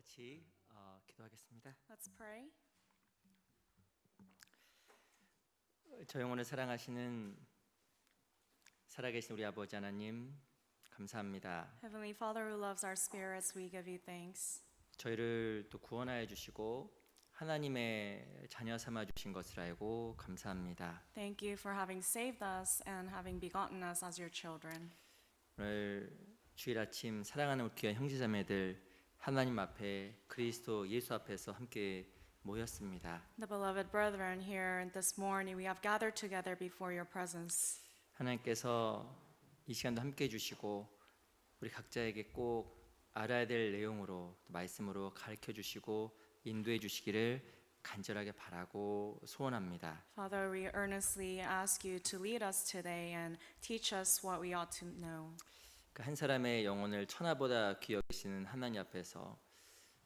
같이 기도하겠습니다. Let's pray. 저 영혼을 사랑하시는 살아계신 우리 아버지 하나님 감사합니다. Heavenly Father who loves our spirits, we give you thanks. 저희를 또 구원하여 주시고 하나님의 자녀 삼아 주신 것을 알고 감사합니다. Thank you for having saved us and having begotten us as your children. 오늘 주일 아침 사랑하는 우리 귀한 형제자매들 하나님 앞에 그리스도 예수 앞에서 함께 모였습니다. The beloved brethren here this morning, we have gathered together before your presence. 하나님께서 이 시간도 함께 해주시고 우리 각자에게 꼭 알아야 될 내용으로 또 말씀으로 가르쳐 주시고 인도해 주시기를 간절하게 바라고 소원합니다. Father, we earnestly ask you to lead us today and teach us what we ought to know. 그 한 사람의 영혼을 천하보다 귀히 여기시는 하나님 앞에서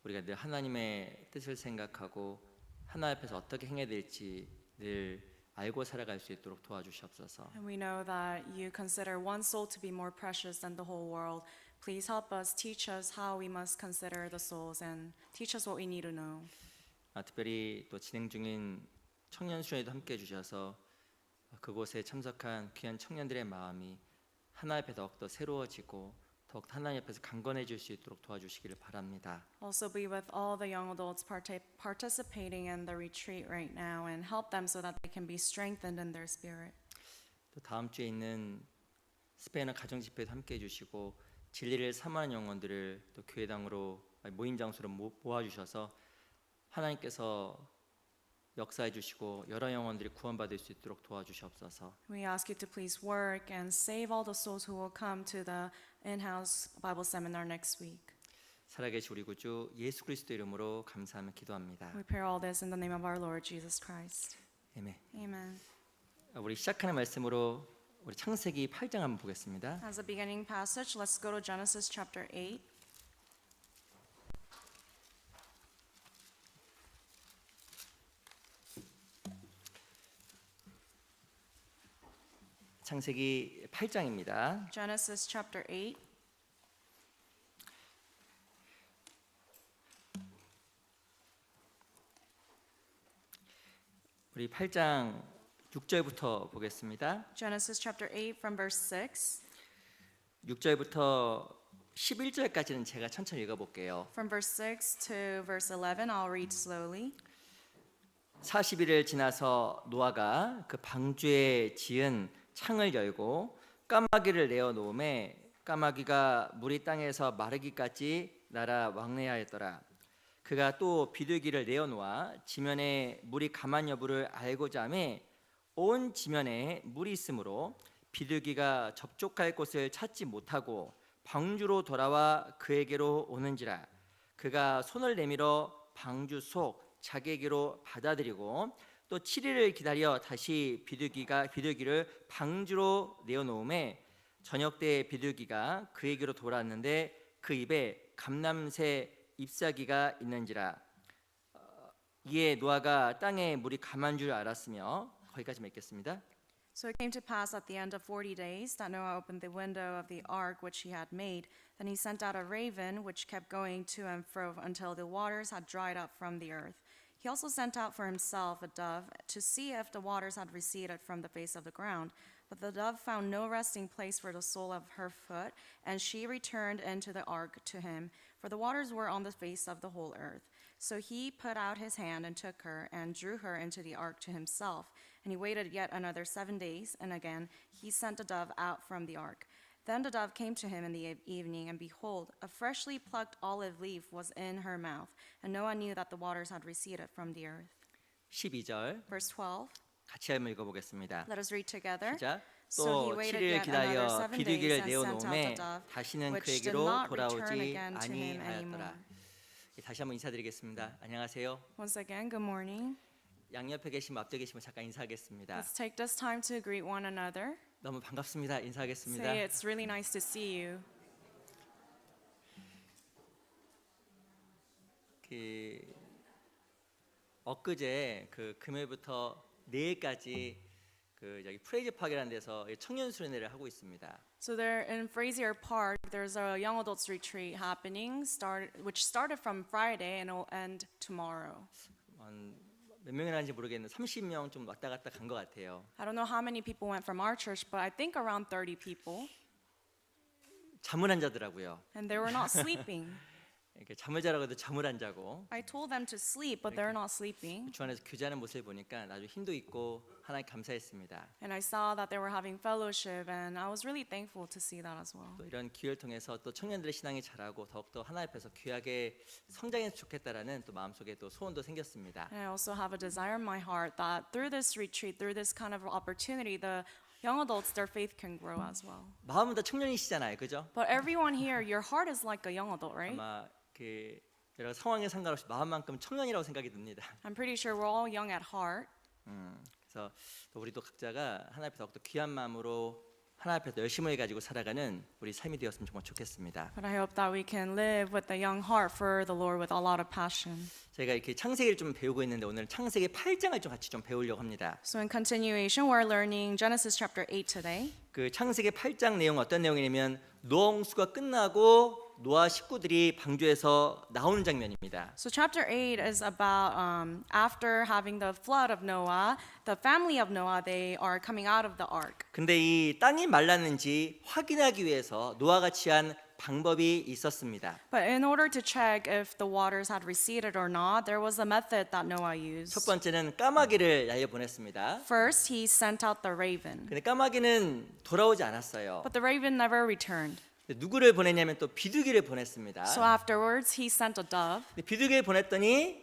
우리가 늘 하나님의 뜻을 생각하고 하나님 앞에서 어떻게 행해야 될지 늘 알고 살아갈 수 있도록 도와주시옵소서. And we know that you consider one soul to be more precious than the whole world. Please help us, teach us how we must consider the souls and teach us what we need to know. 특별히 또 진행 중인 청년 수련회도 함께 해주셔서 그곳에 참석한 귀한 청년들의 마음이 하나님 앞에 더욱더 새로워지고 더욱 하나님 앞에서 강건해질 수 있도록 도와주시기를 바랍니다. Also be with all the young adults participating in the retreat right now and help them so that they can be strengthened in their spirit. 또 다음 주에 있는 스페인 가정 집회도 함께 해주시고 진리를 사모하는 영혼들을 또 교회당으로 모임 장소로 모아주셔서 하나님께서 역사해 주시고 여러 영혼들이 구원받을 수 있도록 도와주시옵소서. We ask you to please work and save all the souls who will come to the in-house Bible seminar next week. 살아계신 우리 구주 예수 그리스도 이름으로 감사하며 기도합니다. We pray all this in the name of our Lord Jesus Christ. 아멘. Amen. 우리 시작하는 말씀으로 우리 창세기 8장 한번 보겠습니다. As a beginning passage, let's go to Genesis chapter 8. 창세기 8장입니다. Genesis chapter 8. 우리 8장 6절부터 보겠습니다. Genesis chapter 8 from verse 6. 6절부터 11절까지는 제가 천천히 읽어볼게요. From verse 6 to verse 11, I'll read slowly. 40일을 지나서 노아가 그 방주에 지은 창을 열고 까마귀를 내어 놓음에 까마귀가 물이 땅에서 마르기까지 날아 왕래하였더라. 그가 또 비둘기를 내어 놓아 지면에 물이 가만 여부를 알고자 하매 온 지면에 물이 있으므로 비둘기가 접촉할 곳을 찾지 못하고 방주로 돌아와 그에게로 오는지라. 그가 손을 내밀어 방주 속 자기에게로 받아들이고 또 7일을 기다려 다시 비둘기를 방주로 내어놓음에 저녁 때 비둘기가 그에게로 돌아왔는데 그 입에 감람새 잎사귀가 있는지라. 이에 노아가 땅에 물이 가만 줄 알았으며 거기까지 읽겠습니다. So it came to pass at the end of 40 days that Noah opened the window of the ark which he had made. Then he sent out a raven which kept going to and fro until the waters had dried up from the earth. He also sent out for himself a dove to see if the waters had receded from the face of the ground. But the dove found no resting place for the sole of her foot, and she returned into the ark to him, for the waters were on the face of the whole earth. So he put out his hand and took her and drew her into the ark to himself. And he waited yet another 7 days, and again he sent a dove out from the ark. Then the dove came to him in the evening, and behold, a freshly plucked olive leaf was in her mouth. And Noah knew that the waters had receded from the earth. 12절 Verse 12. 같이 한번 읽어보겠습니다. Let us read together. 시작. So he 또 waited 7일 yet 기다려 another 7 days 비둘기를 and sent out 내어놓음에 the dove, 다시는 which did 그에게로 not return 돌아오지 again to him 아니하였더라. anymore. 다시 한번 인사드리겠습니다. 안녕하세요. Once again, good morning. 양옆에 계시면 앞에 계시면 잠깐 인사하겠습니다. Let's take this time to greet one another. 너무 반갑습니다. 인사하겠습니다. Say it's really nice to see you. 엊그제 금요일부터 내일까지 여기 프레이즈 파크라는 데서 청년 수련회를 하고 있습니다. So there in Frazier Park, there's a young adults retreat happening, which started from Friday and will end tomorrow. 몇 명이나 하는지 모르겠는데 30명 좀 왔다 갔다 간 것 같아요. I don't know how many people went from our church, but I think around 30 people, 잠을 안 자더라고요. and they were not sleeping. 이렇게 잠을 자라고 해도 잠을 안 자고 I told them to sleep, but they're not sleeping. 주 안에서 교제하는 모습을 보니까 아주 힘도 있고 하나님 감사했습니다. And I saw that they were having fellowship, and I was really thankful to see that as well. 또 이런 기회를 통해서 또 청년들의 신앙이 자라고 더욱더 하나님 앞에서 귀하게 성장했으면 좋겠다라는 또 마음속에 또 소원도 생겼습니다. And I also have a desire in my heart that through this retreat, through this kind of opportunity, the young adults, their faith can grow as well. 마음은 다 청년이시잖아요, 그죠? But everyone here, your heart is like a young adult, right? 아마 그 여러 상황에 상관없이 마음만큼 청년이라고 생각이 듭니다. I'm pretty sure we're all young at heart. 그래서 또 우리도 각자가 하나님 앞에 더욱더 귀한 마음으로 하나님 앞에서 열심을 가지고 살아가는 우리 삶이 되었으면 정말 좋겠습니다. But I hope that we can live with a young heart for the Lord with a lot of passion. 저희가 이렇게 창세기를 좀 배우고 있는데 오늘 창세기 8장을 좀 같이 좀 배우려고 합니다. So in continuation, we're learning Genesis chapter 8 today. 그 창세기 8장 내용 어떤 내용이냐면 노아 홍수가 끝나고 노아 식구들이 방주에서 나오는 장면입니다. So chapter 8 is about after having the flood of Noah, the family of Noah, they are coming out of the ark. 근데 이 땅이 말랐는지 확인하기 위해서 노아가 취한 방법이 있었습니다. But in order to check if the waters had receded or not, there was a method that Noah used. 첫 번째는 까마귀를 날려 보냈습니다. First, he sent out the raven. 근데 까마귀는 돌아오지 않았어요. But the raven never returned. 누구를 보냈냐면 또 비둘기를 보냈습니다. So afterwards, he sent a dove. 근데 비둘기를 보냈더니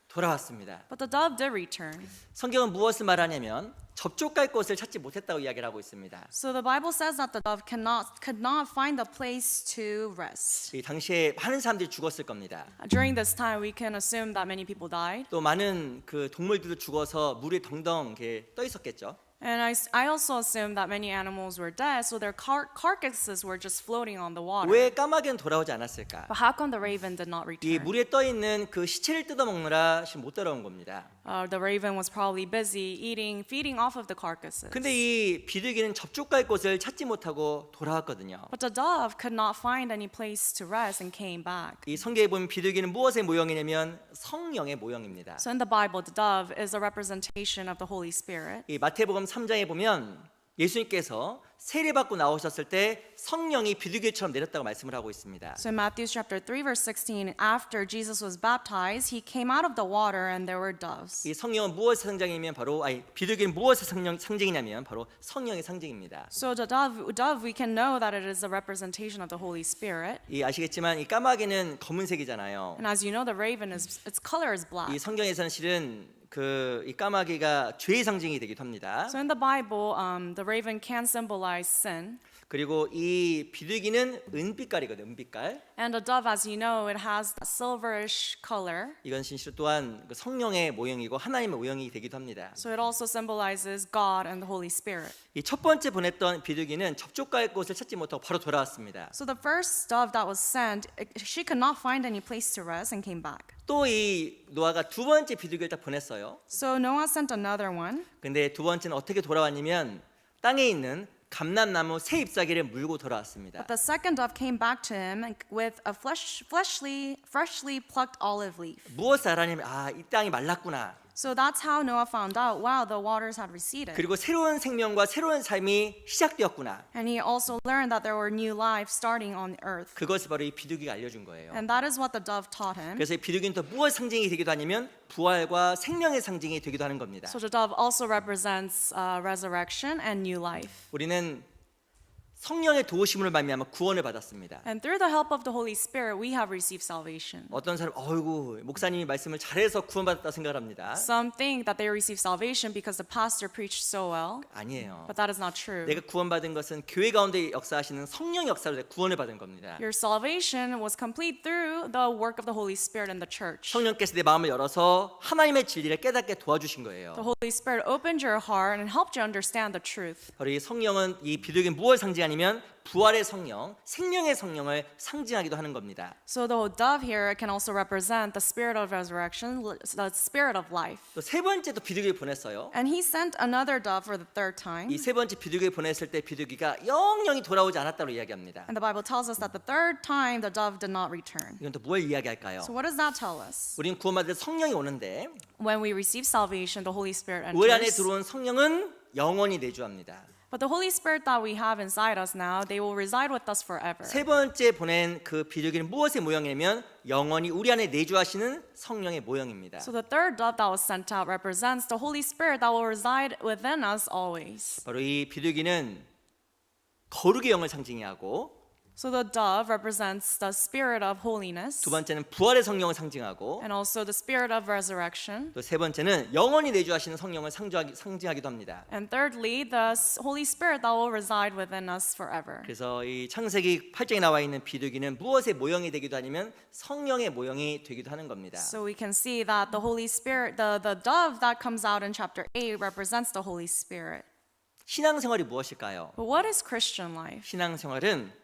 돌아왔습니다. But the dove did return. 성경은 무엇을 말하냐면 접촉할 곳을 찾지 못했다고 이야기를 하고 있습니다. So the Bible says that the dove could not find a place to rest. 이 당시에 많은 사람들이 죽었을 겁니다. During this time, we can assume that many people died. 또 많은 그 동물들도 죽어서 물에 덩덩 이렇게 떠 있었겠죠. And I also assume that many animals were dead, so their carcasses were just floating on the water. 왜 까마귀는 돌아오지 않았을까? But how come the raven did not 이 return? 물에 떠 있는 그 시체를 뜯어 먹느라 지금 못 돌아온 겁니다. The raven was probably busy feeding off of the carcasses. 근데 이 비둘기는 접촉할 곳을 찾지 못하고 돌아왔거든요. But the dove could not find any place to rest and came back. 이 성경에 보면 비둘기는 무엇의 모형이냐면 성령의 모형입니다. So in the Bible, the dove is a representation of the Holy Spirit. 이 마태복음 3장에 보면 예수님께서 세례받고 나오셨을 때 성령이 비둘기처럼 내렸다고 말씀을 하고 있습니다. So in Matthew chapter 3 verse 16, after Jesus was baptized, he came out of the water and there were doves. 이 성령은 무엇의 상징이냐면 바로 비둘기는 무엇의 상징이냐면 바로 성령의 상징입니다. So the dove, we can know that it is a representation of the Holy Spirit. 이 아시겠지만 이 까마귀는 검은색이잖아요. And as you know, the raven its color is black. 이 성경에서는 실은 이 까마귀가 죄의 상징이 되기도 합니다. So in the Bible, the raven can symbolize sin. 그리고 이 비둘기는 은빛깔이거든요. 은빛깔. And the dove, as you know, it has a silverish color. 이건 진실 또한 그 성령의 모형이고 하나님의 모형이 되기도 합니다. So it also symbolizes God and the Holy Spirit. 이 첫 번째 보냈던 비둘기는 접촉할 곳을 찾지 못하고 바로 돌아왔습니다. So the first dove that was sent, she could not find any place to rest and came back. 또 이 노아가 두 번째 비둘기를 딱 보냈어요. So Noah sent another one. 근데 두 번째는 어떻게 돌아왔냐면 땅에 있는 감람나무 새 잎사귀를 물고 돌아왔습니다. But the second dove came back to him with a freshly plucked olive leaf. 무엇을 알아냐면 이 땅이 말랐구나. So that's how Noah found out, wow, the waters had receded. 그리고 새로운 생명과 새로운 삶이 시작되었구나. And he also learned that there were new lives starting on earth. 그것을 바로 이 비둘기가 알려준 거예요. And that is what the dove taught him. 그래서 이 비둘기는 또 무엇 상징이 되기도 하냐면 부활과 생명의 상징이 되기도 하는 겁니다. So the dove also represents resurrection and new life. 우리는 성령의 도우심으로 말미암아 구원을 받았습니다. And through the help of the Holy Spirit, we have received salvation. 어떤 사람 어이구 목사님이 말씀을 잘해서 구원받았다 생각을 합니다. Some think that they receive salvation because the pastor preached so well, 아니에요. but that is not true. 내가 구원받은 것은 교회 가운데 역사하시는 성령 역사로 내가 구원을 받은 겁니다. Your salvation was complete through the work of the Holy Spirit in the church. 성령께서 내 마음을 열어서 하나님의 진리를 깨닫게 도와주신 거예요. The Holy Spirit opened your heart and helped you understand the truth. 바로 이 성령은 이 비둘기는 무엇을 상징하냐면 아니면 부활의 성령, 생명의 성령을 상징하기도 하는 겁니다. So the dove here can also represent the spirit of resurrection, the spirit of life. 또 세 번째도 비둘기를 보냈어요. And he sent another dove for the third time. 이 세 번째 비둘기를 보냈을 때 비둘기가 영영이 돌아오지 않았다고 이야기합니다. And the Bible tells us that the third time the dove did not return. 이건 또 뭘 이야기할까요? So what does that tell us? 우린 구원받을 때 성령이 오는데 When we receive salvation, the Holy Spirit 우리 안에 enters. 들어온 성령은 영원히 내주합니다. But the Holy Spirit that we have inside us now, they will reside with us forever. 세 번째 보낸 그 비둘기는 무엇의 모형이냐면 영원히 우리 안에 내주하시는 성령의 모형입니다. So the third dove that was sent out represents the Holy Spirit that will reside within us always. 바로 이 비둘기는 거룩의 영을 상징하고 So the dove represents the spirit of holiness 두 번째는 부활의 성령을 상징하고 and also the spirit of resurrection. 또 세 번째는 영원히 내주하시는 성령을 상징하기도 합니다. And thirdly, the Holy Spirit that will reside within us forever. 그래서 이 창세기 8장에 나와 있는 비둘기는 무엇의 모형이 되기도 아니면 성령의 모형이 되기도 하는 겁니다. So we can see that the Holy Spirit, the dove that comes out in chapter 8 represents the Holy Spirit. 신앙생활이 무엇일까요? But what is Christian life? 신앙생활은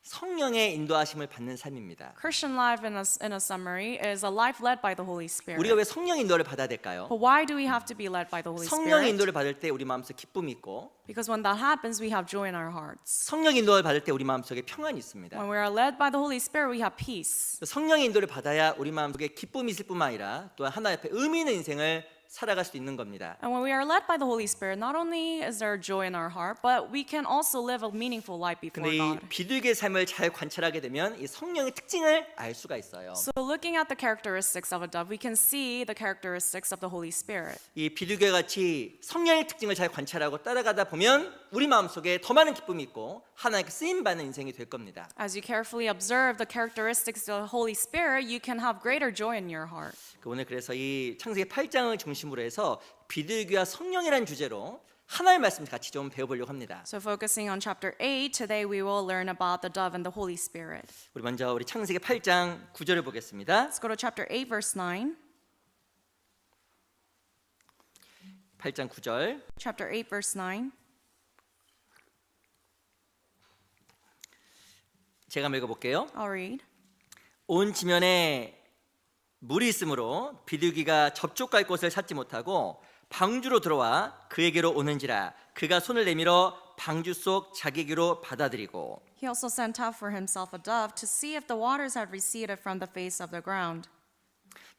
성령의 인도하심을 받는 삶입니다. Christian life in a summary is a life led by the Holy Spirit. 우리가 왜 성령의 인도를 받아야 될까요? But why do we have to be led by the Holy 성령의 Spirit? 인도를 받을 때 우리 마음속에 기쁨이 있고 Because when that happens, we have joy in our hearts. 성령 인도를 받을 때 우리 마음속에 평안이 있습니다. When we are led by the Holy Spirit, we have peace. 성령의 인도를 받아야 우리 마음속에 기쁨이 있을 뿐만 아니라 또한 하나님 앞에 의미 있는 인생을 살아갈 수 있는 겁니다. And when we are led by the Holy Spirit, not only is there joy in our heart, but we can also live a meaningful life before 근데 이 God. 비둘기의 삶을 잘 관찰하게 되면 이 성령의 특징을 알 수가 있어요. So looking at the characteristics of a dove, we can see the characteristics of the Holy Spirit. 이 비둘기와 같이 성령의 특징을 잘 관찰하고 따라가다 보면 우리 마음속에 더 많은 기쁨이 있고 하나님께 쓰임 받는 인생이 될 겁니다. As you carefully observe the characteristics of the Holy Spirit, you can have greater joy in your heart. 오늘 그래서 이 창세기 8장을 중심으로 해서 비둘기와 성령이라는 주제로 하나의 말씀 같이 좀 배워보려고 합니다. So focusing on chapter 8, today we will learn about the dove and the Holy Spirit. 우리 먼저 우리 창세기 8장 9절을 보겠습니다. Let's go to chapter 8, verse 9. 8장 9절. Chapter 8, verse 9. 제가 한번 읽어볼게요. I'll read. 온 지면에 물이 있으므로 비둘기가 접촉할 곳을 찾지 못하고 방주로 들어와 그에게로 오는지라 그가 손을 내밀어 방주 속 자기에게로 받아들이고 He also sent out for himself a dove to see if the waters had receded from the face of the ground.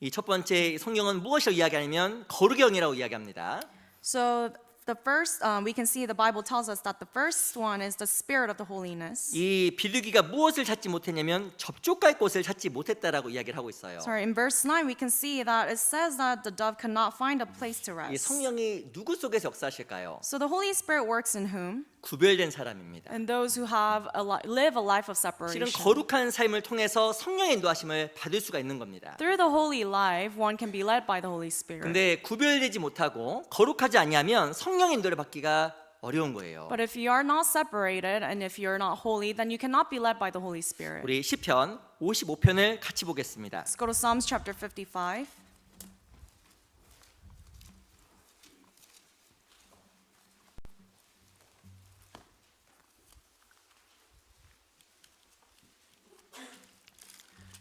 이 첫 번째 성경은 무엇을 이야기하냐면 거룩의 영이라고 이야기합니다. So the first, we can see the Bible tells us that the first one is the spirit of the holiness. 이 비둘기가 무엇을 찾지 못했냐면 접촉할 곳을 찾지 못했다라고 이야기를 하고 있어요. Sorry, in verse 9 we can see that it says that the dove could not find a place to 이 rest. 성령이 누구 속에서 역사하실까요? So the Holy Spirit works in whom? 구별된 사람입니다. In those who have live a life of 실은 separation. 거룩한 삶을 통해서 성령의 인도하심을 받을 수가 있는 겁니다. Through the holy life, one can be led by the Holy Spirit. 근데 구별되지 못하고 거룩하지 아니하면 성령의 인도를 받기가 어려운 거예요. But if you are not separated and if you're not holy, then you cannot be led by the Holy Spirit. 우리 시편 55편을 같이 보겠습니다. Let's go to Psalms chapter 55.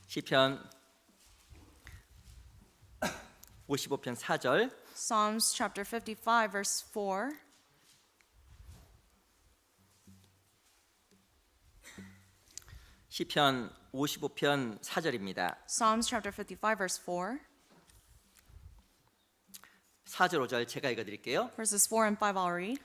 시편 55편 4절. Psalms chapter 55, verse 4. 시편 55편 4절입니다. Psalms chapter 55, verse 4. 4절 5절 제가 읽어 드릴게요. Verses 4 and 5 I'll read.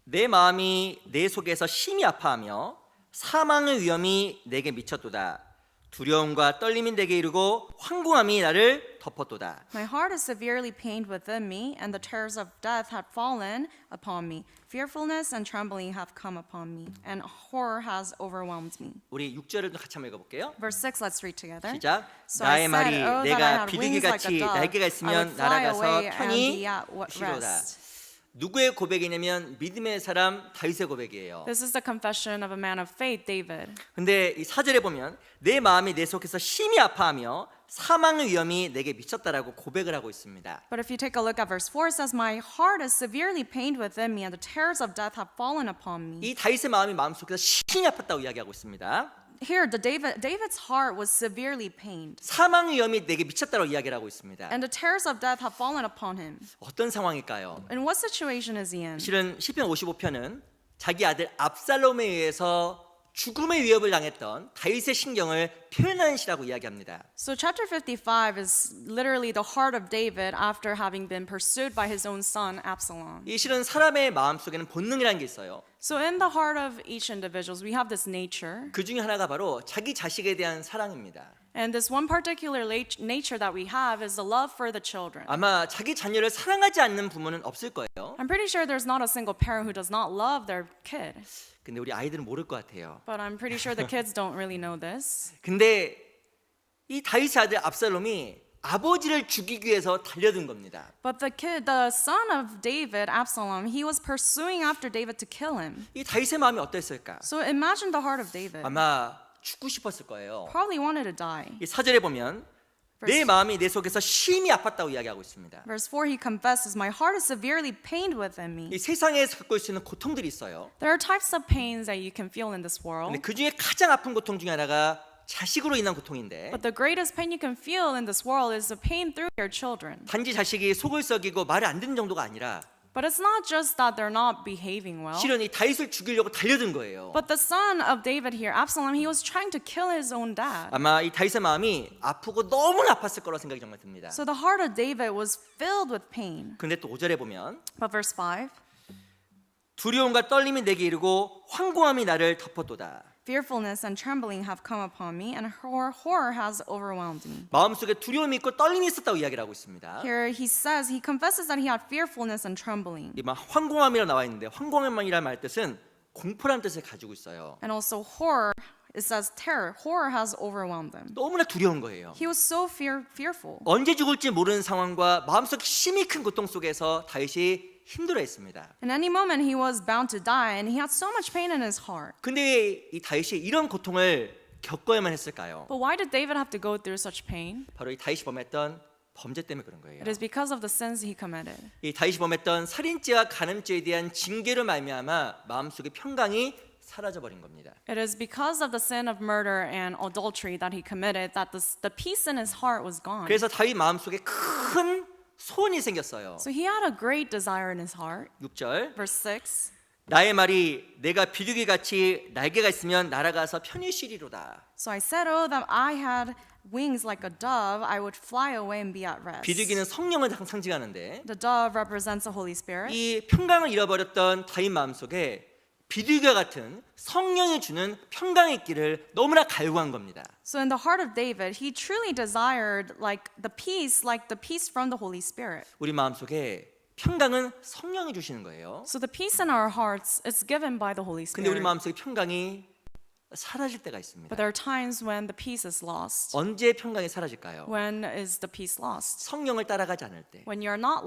내 마음이 내 속에서 심히 아파하며 사망의 위험이 내게 미쳤도다. 두려움과 떨림이 내게 이르고 황궁함이 나를 덮었도다. My heart is severely pained within me, and the terrors of death have fallen upon me. Fearfulness and trembling have come upon me, and horror has overwhelmed me. 우리 6절을 같이 한번 읽어 볼게요. Verse 6, let's read together. 시작. So I 나의 said, 말이 oh, that I 내가 had 비둘기 wings like a 같이 dove. 날개가 I 있으면 would fly 날아가서 away and 편히 be at 쉬로다. rest. 누구의 고백이냐면 믿음의 사람 다윗의 고백이에요. This is the confession of a man of faith, David. 근데 이 4절에 보면 내 마음이 내 속에서 심히 아파하며 사망의 위험이 내게 미쳤다라고 고백을 하고 있습니다. But if you take a look at verse 4, it says, My heart is severely pained within me, and the terrors of death have fallen upon me. 이 다윗의 마음이 마음속에서 심히 아팠다고 이야기하고 있습니다. Here, David's heart was severely pained, 사망의 위험이 내게 미쳤다고 이야기를 하고 있습니다. and the terrors of death have fallen upon him. 어떤 상황일까요? In what situation is he in? 실은 시편 55편은 자기 아들 압살롬에 의해서 죽음의 위협을 당했던 다윗의 심경을 표현하는 시라고 이야기합니다. So chapter 55 is literally the heart of David after having been pursued by his own son Absalom. 이 실은 사람의 마음속에는 본능이라는 게 있어요. So in the heart of each individual, we have this nature, 그 중에 하나가 바로 자기 자식에 대한 사랑입니다. and this one particular nature that we have is the love for the children. 아마 자기 자녀를 사랑하지 않는 부모는 없을 거예요. I'm pretty sure there's not a single parent who does not love their kid, 근데 우리 아이들은 모를 것 같아요. but I'm pretty sure the kids don't really know this. 근데 이 다윗의 아들 압살롬이 아버지를 죽이기 위해서 달려든 겁니다. But the son of David, Absalom, he was pursuing after David to kill him. 이 다윗의 마음이 어땠을까? So imagine the heart of David. 아마 죽고 싶었을 거예요. Probably wanted to die. 이 4절에 보면 내 마음이 내 속에서 심히 아팠다고 이야기하고 있습니다. Verse 4, he confesses, My heart is severely pained within me. 이 세상에서 겪을 수 있는 고통들이 있어요. There are types of pains that you can feel in this world. 근데 그 중에 가장 아픈 고통 중에 하나가 자식으로 인한 고통인데 But the greatest pain you can feel in this world is the pain through your children. 단지 자식이 속을 썩이고 말을 안 듣는 정도가 아니라 But it's not just that they're not behaving well. 실은 이 다윗을 죽이려고 달려든 거예요. But the son of David here, Absalom, he was trying to kill his own dad. 아마 이 다윗의 마음이 아프고 너무나 아팠을 거라 생각이 정말 듭니다. So the heart of David was filled with pain. 근데 또 5절에 보면 But verse 5, 두려움과 떨림이 내게 이르고 황공함이 나를 덮었도다. Fearfulness and trembling have come upon me, and horror has overwhelmed me. 마음속에 두려움이 있고 떨림이 있었다고 이야기를 하고 있습니다. Here he says, he confesses that he had fearfulness and trembling. 이 황공함이라 나와 있는데 황공함이라는 말 뜻은 공포라는 뜻을 가지고 있어요. And also horror, it says terror. Horror has overwhelmed him. 너무나 두려운 거예요. He was so fearful. 언제 죽을지 모르는 상황과 마음속 심히 큰 고통 속에서 다윗이 힘들어했습니다. In any moment he was bound to die, and he had so much pain in his heart. 근데 왜 이 다윗이 이런 고통을 겪어야만 했을까요? But why did David have to go through such pain? 바로 이 다윗이 범했던 범죄 때문에 그런 거예요. It is because of the sins he committed. 이 다윗이 범했던 살인죄와 간음죄에 대한 징계로 말미암아 마음속의 평강이 사라져 버린 겁니다. It is because of the sin of murder and adultery that he committed that the peace in his heart was gone. 그래서 다윗 마음속에 큰 소원이 생겼어요. So he had a great desire in his heart. 6절 Verse 6. 나의 말이 내가 비둘기 같이 날개가 있으면 날아가서 편히 쉬리로다. So I said, Oh, that I had wings like a dove, I would fly away and be at rest. 비둘기는 성령을 상징하는데 The dove represents the Holy Spirit. 이 평강을 잃어버렸던 다윗 마음속에 비둘기와 같은 성령이 주는 평강이 있기를 너무나 갈구한 겁니다. So in the heart of David, he truly desired like the peace from the Holy Spirit. 우리 마음속에 평강은 성령이 주시는 거예요. So the peace in our hearts is given by the Holy 근데 우리 Spirit. 마음속에 평강이 사라질 때가 있습니다. But there are times when the peace is lost. 언제 평강이 사라질까요? When is the peace lost? 성령을 따라가지 않을 때, When you're not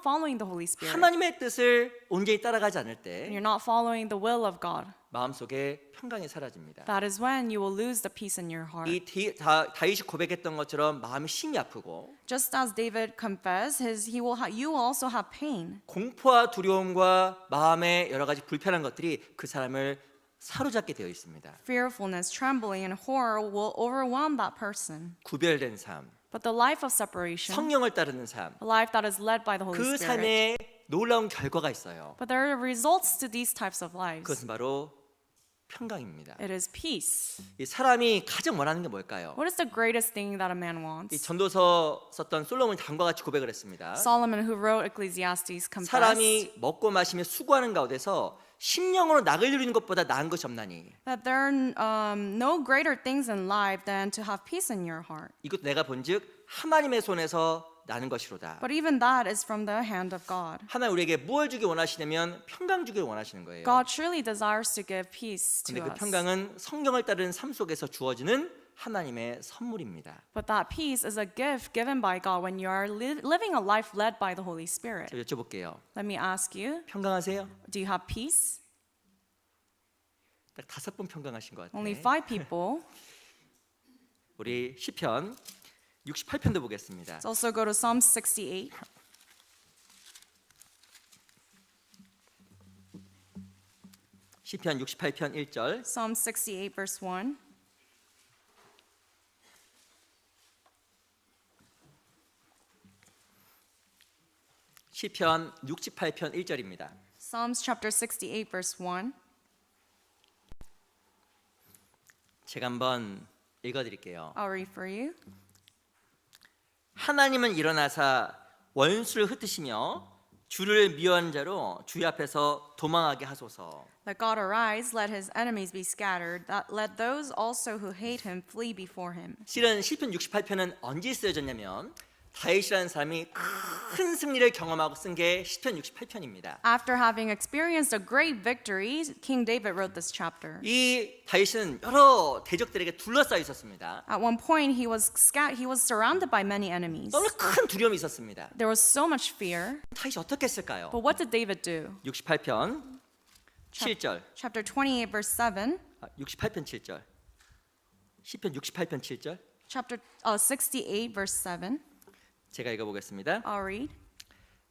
following the Holy Spirit. 하나님의 뜻을 온전히 따라가지 않을 When 때 you're not following the will of God. 마음속에 평강이 사라집니다. That is when you will lose the peace in your heart. 이 다윗이 고백했던 것처럼 마음이 심히 아프고 Just as David confessed, you will also have pain. 공포와 두려움과 마음의 여러 가지 불편한 것들이 그 사람을 사로잡게 되어 있습니다. Fearfulness, trembling, and horror will overwhelm that person. 구별된 삶, But the life of separation, 성령을 따르는 삶, a life that is led by the Holy 그 Spirit. 삶에 놀라운 결과가 있어요. But there are results to these types of lives. 그것은 바로 평강입니다. It is peace. 이 사람이 가장 원하는 게 뭘까요? What is the greatest thing that a man 이 wants? 전도서 썼던 솔로몬이 다음과 같이 고백을 했습니다. Solomon, who wrote Ecclesiastes, confessed, 사람이 먹고 마시며 수고하는 가운데서 심령으로 낙을 누리는 것보다 나은 것이 없나니. that there are no greater things in life than to have peace in your heart. 이것 내가 본즉 하나님의 손에서 나는 것이로다. But even that is from the hand of God. 하나님 우리에게 무엇을 주기 원하시냐면 평강 주길 원하시는 거예요. God truly desires to give peace to 근데 그 us. 평강은 성경을 따르는 삶 속에서 주어지는 하나님의 선물입니다. But that peace is a gift given by God when you are living a life led by the Holy Spirit. 저 여쭤볼게요. Let me ask you, 평강하세요? do you have peace? 딱 5분 평강하신 것 같아요. Only 5 people. 우리 시편 68편도 보겠습니다. Let's also go to Psalm 68. 시편 68편 1절. Psalm 68 verse 1. 시편 68편 1절입니다. Psalms chapter 68 verse 1. 제가 한번 읽어드릴게요. I'll read for you. 하나님은 일어나사 원수를 흩으시며 주를 미워하는 자로 주의 앞에서 도망하게 하소서. Let God arise, let his enemies be scattered, let those also who hate him flee before him. 실은 시편 68편은 언제 쓰여졌냐면 다윗이라는 사람이 큰 승리를 경험하고 쓴 게 시편 68편입니다. After having experienced a great victory, King David wrote this chapter. 이 다윗은 여러 대적들에게 둘러싸여 있었습니다. At one point, he was surrounded by many enemies. 너무 큰 두려움이 있었습니다. There was so much fear. 다윗이 어떻게 했을까요? But what did David do? 68편 7절. Chapter 28, verse 7. 68편 7절. 시편 68편 7절. Chapter 68, verse 7. 제가 읽어보겠습니다. I'll read.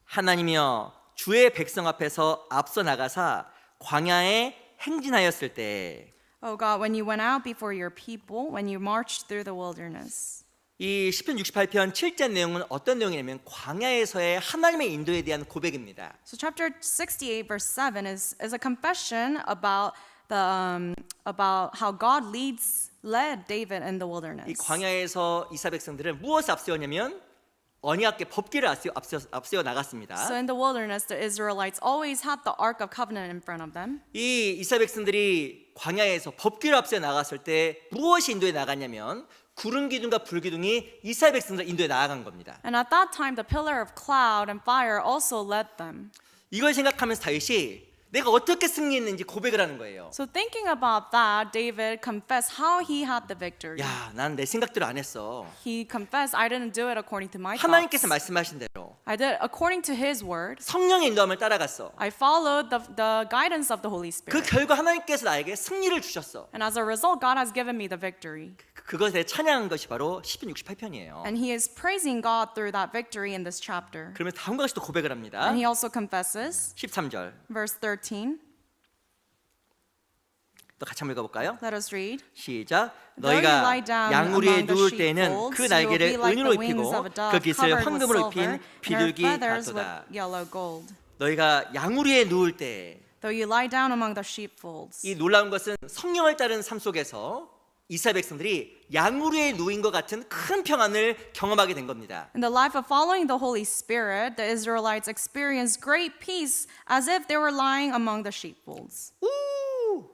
하나님이여 주의 백성 앞에서 앞서 나가사 광야에 행진하였을 때 Oh God, when you went out before your people, when you marched through the wilderness. 이 시편 68편 7절 내용은 어떤 내용이냐면 광야에서의 하나님의 인도에 대한 고백입니다. So chapter 68, verse 7 is a confession about about how God led David in the 이 wilderness. 광야에서 이스라엘 백성들은 무엇을 앞세웠냐면 언약궤 법궤를 앞세워 나갔습니다. So in the wilderness, the Israelites always had the Ark of Covenant in front of them. 이 이스라엘 백성들이 광야에서 법궤를 앞세워 나갔을 때 무엇이 인도에 나갔냐면 구름 기둥과 불 기둥이 이스라엘 백성들 인도에 나아간 겁니다. And at that time, the pillar of cloud and fire also led them. 이걸 생각하면서 다윗이 내가 어떻게 승리했는지 고백을 하는 거예요. So thinking about that, David confessed how he had the victory. 야, 난 내 생각대로 안 했어. He confessed, I didn't do it according to my 하나님께서 thoughts. 말씀하신 대로 I did according to his word. 성령의 인도함을 따라갔어. I followed the guidance of the Holy 그 Spirit. 결과 하나님께서 나에게 승리를 주셨어. And as a result, God has given me the victory. 그것에 찬양한 것이 바로 시편 68편이에요. And he is praising God through that victory in this chapter. 그러면 다음과 같이 또 고백을 합니다. And he also confesses, 13절. verse 13. 또 같이 한번 읽어볼까요? Let us read. 시작. Though you lie 너희가 down 양우리에 among the 누울 때에는 sheepfolds, 그 you will 날개를 be like 은으로 the wings 입히고 of a 그 dove 깃을 covered with 황금으로 입힌 silver, and her 비둘기 feathers with 같도다. yellow gold. 너희가 양우리에 누울 때 이 Though you lie down among the sheepfolds. 놀라운 것은 성령을 따르는 삶 속에서 이스라엘 백성들이 양우리에 누인 것 같은 큰 평안을 경험하게 된 겁니다. In the life of following the Holy Spirit, the Israelites experienced great peace as if they were lying among the sheepfolds. 우!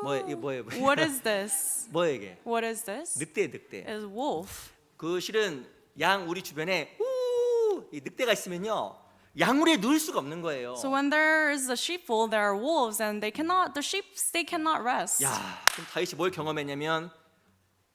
뭐예요? What is this? 뭐예요 이게? What is this? 늑대. Is wolf. 그 실은 양 우리 주변에 이 늑대가 있으면요 양우리에 누울 수가 없는 거예요. So when there is a sheepfold, there are wolves, and the sheep cannot rest. 야, 그럼 다윗이 뭘 경험했냐면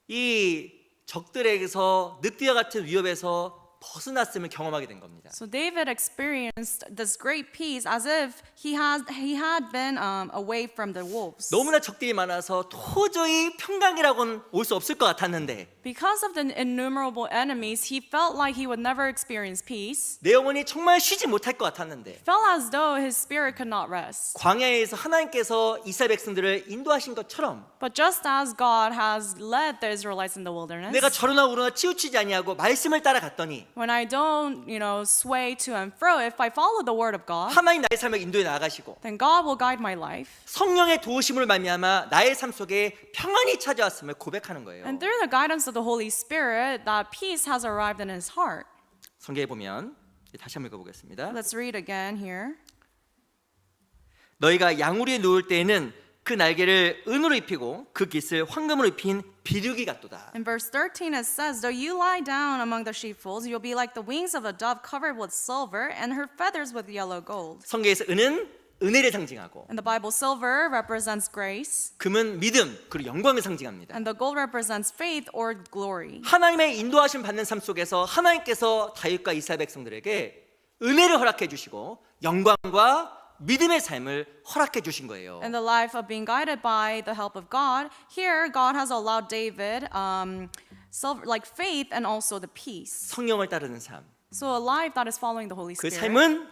이 적들에게서 늑대와 같은 위협에서 벗어났음을 경험하게 된 겁니다. So David experienced this great peace as if he had been away from the wolves. 너무나 적들이 많아서 도저히 평강이라고는 올 수 없을 것 같았는데 Because of the innumerable enemies, he felt like he would never experience peace. 내 영혼이 정말 쉬지 못할 것 같았는데 Felt as though his spirit could not rest. 광야에서 하나님께서 이스라엘 백성들을 인도하신 것처럼 But just as God has led the Israelites in the wilderness, 내가 저러나 우러나 치우치지 아니하고 말씀을 따라갔더니 when I don't, sway to and fro, if I follow the word of God, 하나님 나의 삶을 인도해 나가시고 then God will guide my life. 성령의 도우심을 말미암아 나의 삶 속에 평안이 찾아왔음을 고백하는 거예요. And through the guidance of the Holy Spirit, that peace has arrived in his heart. 성경에 보면 다시 한번 읽어보겠습니다. Let's read again here. 너희가 양우리에 누울 때에는 그 날개를 은으로 입히고 그 깃을 황금으로 입힌 비둘기 같도다. In verse 13 it says, though you lie down among the sheepfolds, you'll be like the wings of a dove covered with silver and her feathers with yellow gold. 성경에서 은은 은혜를 상징하고 In the Bible, silver represents grace, 금은 믿음 그리고 영광을 상징합니다. and the gold represents faith or glory. 하나님의 인도하심 받는 삶 속에서 하나님께서 다윗과 이스라엘 백성들에게 은혜를 허락해 주시고 영광과 믿음의 삶을 허락해 주신 거예요. In the life of being guided by the help of God, here God has allowed David silver, like faith and also the peace. 성령을 따르는 삶. So a life that is following the Holy 그 Spirit, 삶은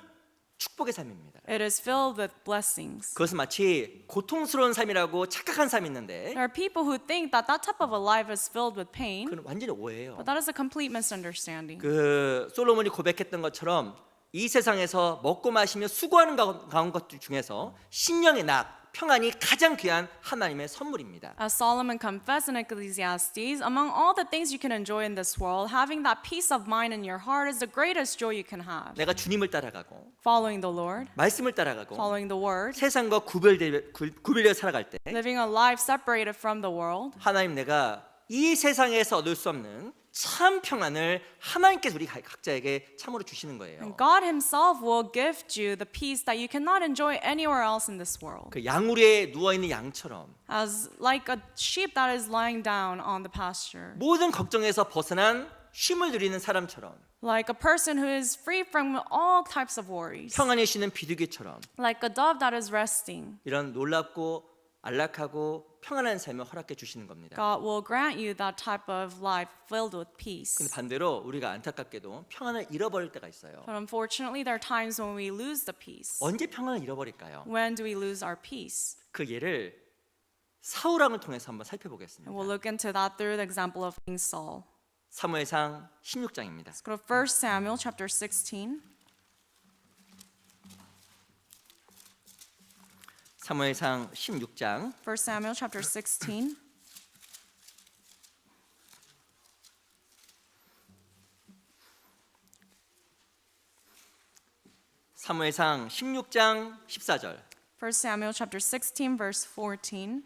축복의 삶입니다. it is filled with blessings. 그것은 마치 고통스러운 삶이라고 착각한 삶이 있는데 There are people who think that that type of a life is filled with pain, 그건 완전히 오해예요. but that is a complete misunderstanding. 그 솔로몬이 고백했던 것처럼 이 세상에서 먹고 마시며 수고하는 가운 것들 중에서 신령의 낙, 평안이 가장 귀한 하나님의 선물입니다. As Solomon confessed in Ecclesiastes, among all the things you can enjoy in this world, having that peace of mind in your heart is the greatest joy you can have. 내가 주님을 따라가고 Following the Lord, 말씀을 따라가고 following the Word, 세상과 구별되어 살아갈 때 living a life separated from the world, 하나님 내가 이 세상에서 얻을 수 없는 참 평안을 하나님께서 우리 각자에게 참으로 주시는 거예요. and God Himself will gift you the peace that you cannot enjoy anywhere else in this world. 그 양우리에 누워 있는 양처럼 As like a sheep that is lying down on the pasture, 모든 걱정에서 벗어난 쉼을 누리는 사람처럼 like a person who is free from all types of worries, 평안히 쉬는 비둘기처럼 like a dove that is resting. 이런 놀랍고 안락하고 평안한 삶을 허락해 주시는 겁니다. God will grant you that type of life filled with peace. 근데 반대로 우리가 안타깝게도 평안을 잃어버릴 때가 있어요. But unfortunately, there are times when we lose the peace. 언제 평안을 잃어버릴까요? When do we lose our peace? 그 예를 사울왕을 통해서 한번 살펴보겠습니다. And we'll look into that through the example of King Saul. 사무엘상 16장입니다. Let's go to 1 Samuel chapter 16. 사무엘상 16장 1 Samuel chapter 16. 사무엘상 16장 14절 1 Samuel chapter 16 verse 14.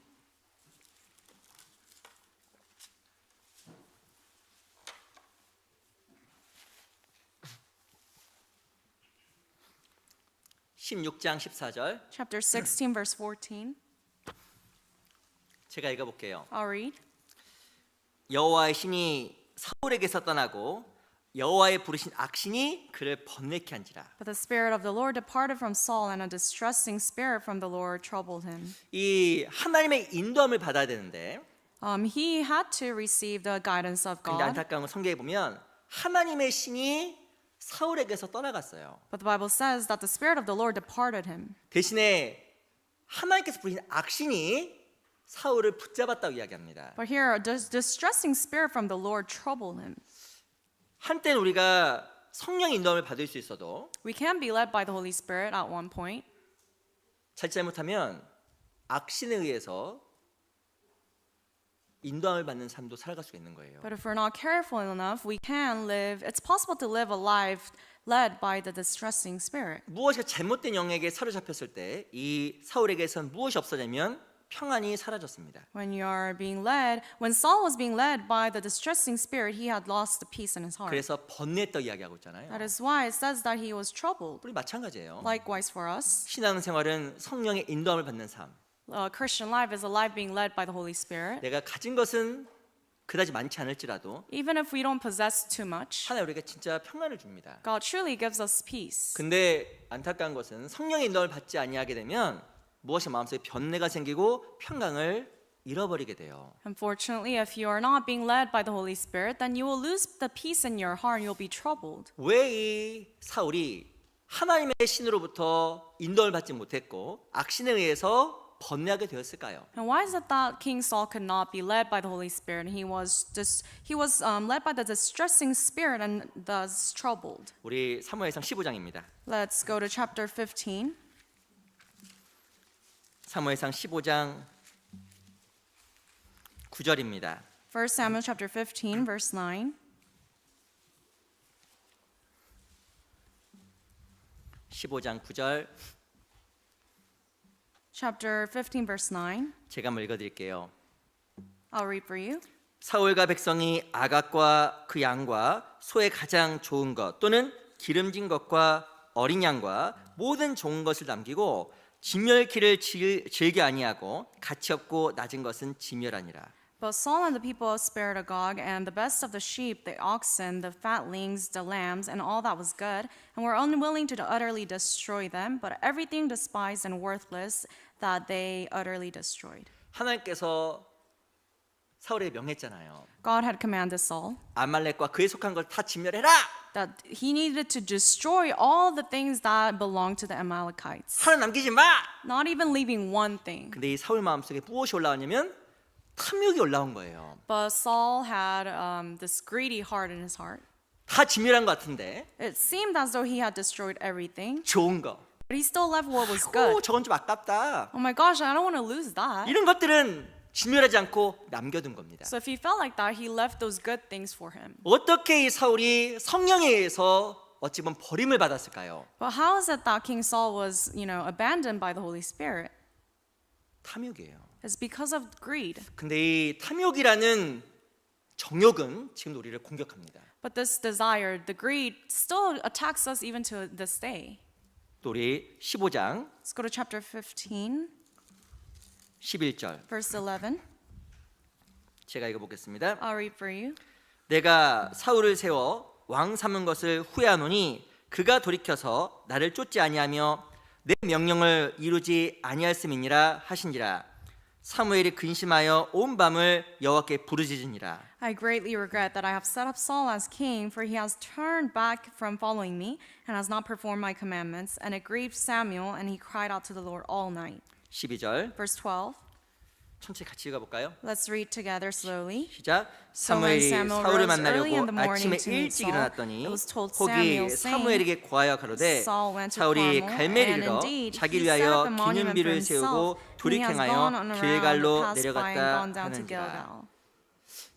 (16장 14절) Chapter 16 verse 14. 제가 읽어볼게요. I'll read. 여호와의 신이 사울에게서 떠나고 여호와의 부르신 악신이 그를 번뇌케 한지라. But the spirit of the Lord departed from Saul, and a distressing spirit from the Lord troubled him. 이 하나님의 인도함을 받아야 되는데 He had to receive the guidance of 근데 God. 안타까운 건 성경에 보면 하나님의 신이 사울에게서 떠나갔어요. But the Bible says that the spirit of the Lord departed him. 대신에 하나님께서 부르신 악신이 사울을 붙잡았다고 이야기합니다. But here, a distressing spirit from the Lord troubled him. 한때는 우리가 성령의 인도함을 받을 수 있어도 We can be led by the Holy Spirit at one point, 잘못하면 악신에 의해서 인도함을 받는 삶도 살아갈 수 있는 거예요. but if we're not careful enough, we can live, it's possible to live a life led by the distressing spirit. 무엇이 잘못된 영에게 사로잡혔을 때 이 사울에게선 무엇이 없어지면 평안이 사라졌습니다. When Saul was being led by the distressing spirit, he had lost the peace in his heart. 그래서 번뇌했다 이야기하고 있잖아요. That is why it says that he was troubled. 우리 마찬가지예요. Likewise for us, 신앙생활은 성령의 인도함을 받는 삶. Christian life is a life being led by the Holy Spirit. 내가 가진 것은 그다지 많지 않을지라도 Even if we don't possess too much, 하나님 우리에게 진짜 평안을 줍니다. God truly gives us peace. 근데 안타까운 것은 성령의 인도함을 받지 아니하게 되면 무엇이 마음속에 변내가 생기고 평강을 잃어버리게 돼요. Unfortunately, if you are not being led by the Holy Spirit, then you will lose the peace in your heart and you'll be troubled. 왜 이 사울이 하나님의 신으로부터 인도를 받지 못했고 악신에 의해서 번뇌하게 되었을까요? And why is it that King Saul could not be led by the Holy Spirit? He was led by the distressing spirit and thus troubled. 우리 사무엘상 15장입니다. Let's go to chapter 15. 사무엘상 15장 9절입니다. 1 Samuel chapter 15 verse 9. 15장 9절 Chapter 15 verse 9. 제가 한번 읽어드릴게요. I'll read for you. 사울과 백성이 아각과 그 양과 소의 가장 좋은 것 또는 기름진 것과 어린 양과 모든 좋은 것을 남기고 진멸키를 즐겨 아니하고 가치 없고 낮은 것은 진멸하니라. But Saul and the people spared Agag, and the best of the sheep, the oxen, the fatlings, the lambs, and all that was good, and were unwilling to utterly destroy them, but everything despised and worthless that they utterly destroyed. 하나님께서 사울에게 명했잖아요. God had commanded Saul 아말렉과 그에 속한 걸 다 진멸해라. that he needed to destroy all the things that belonged to the Amalekites, 하나 남기지 마. not even leaving one thing. 근데 이 사울 마음속에 무엇이 올라왔냐면 탐욕이 올라온 거예요. But Saul had this greedy heart in his heart. 다 진멸한 것 같은데 It seemed as though he had destroyed everything, 좋은 거. but he still left what was 오, good. 저건 좀 아깝다. Oh my gosh, I don't want to lose that. 이런 것들은 진멸하지 않고 남겨둔 겁니다. So if he felt like that, he left those good things for him. 어떻게 이 사울이 성령에 의해서 어찌 보면 버림을 받았을까요? But how is it that King Saul was, abandoned by the Holy Spirit? 탐욕이에요. It's because of greed. 근데 이 탐욕이라는 정욕은 지금도 우리를 공격합니다. But this desire, the greed, still attacks us even to this day. 또 우리 15장 Let's go to chapter 15, 11절 verse 11. 제가 읽어보겠습니다. I'll read for you. 내가 사울을 세워 왕 삼은 것을 후회하노니 그가 돌이켜서 나를 쫓지 아니하며 내 명령을 이루지 아니하였음이니라 하신지라. 사무엘이 근심하여 온 밤을 여호와께 부르짖으니라. I greatly regret that I have set up Saul as king, for he has turned back from following me and has not performed my commandments. And it grieved Samuel, and he cried out to the Lord all night. 12절 Verse 12. 천천히 같이 읽어볼까요? Let's read together slowly. 시작. So when 사무엘이 Samuel 사울을 rose early in 만나려고 the morning 아침에 to meet 일찍 Saul, 일어났더니 it was told 혹이 Samuel, saying, 사무엘에게 고하여 가로되 Saul went to 사울이 Carmel, 갈멜을 and 이르러 indeed 자기를 he set 위하여 up a monument for 기념비를 himself, 세우고 and he has 돌이행하여 gone on around, 길갈로 passed by, and 내려갔다 gone down to 하는지라. Gilgal.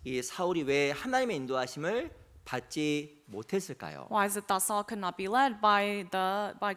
이 사울이 왜 하나님의 인도하심을 받지 못했을까요? Why is it that Saul could not be led by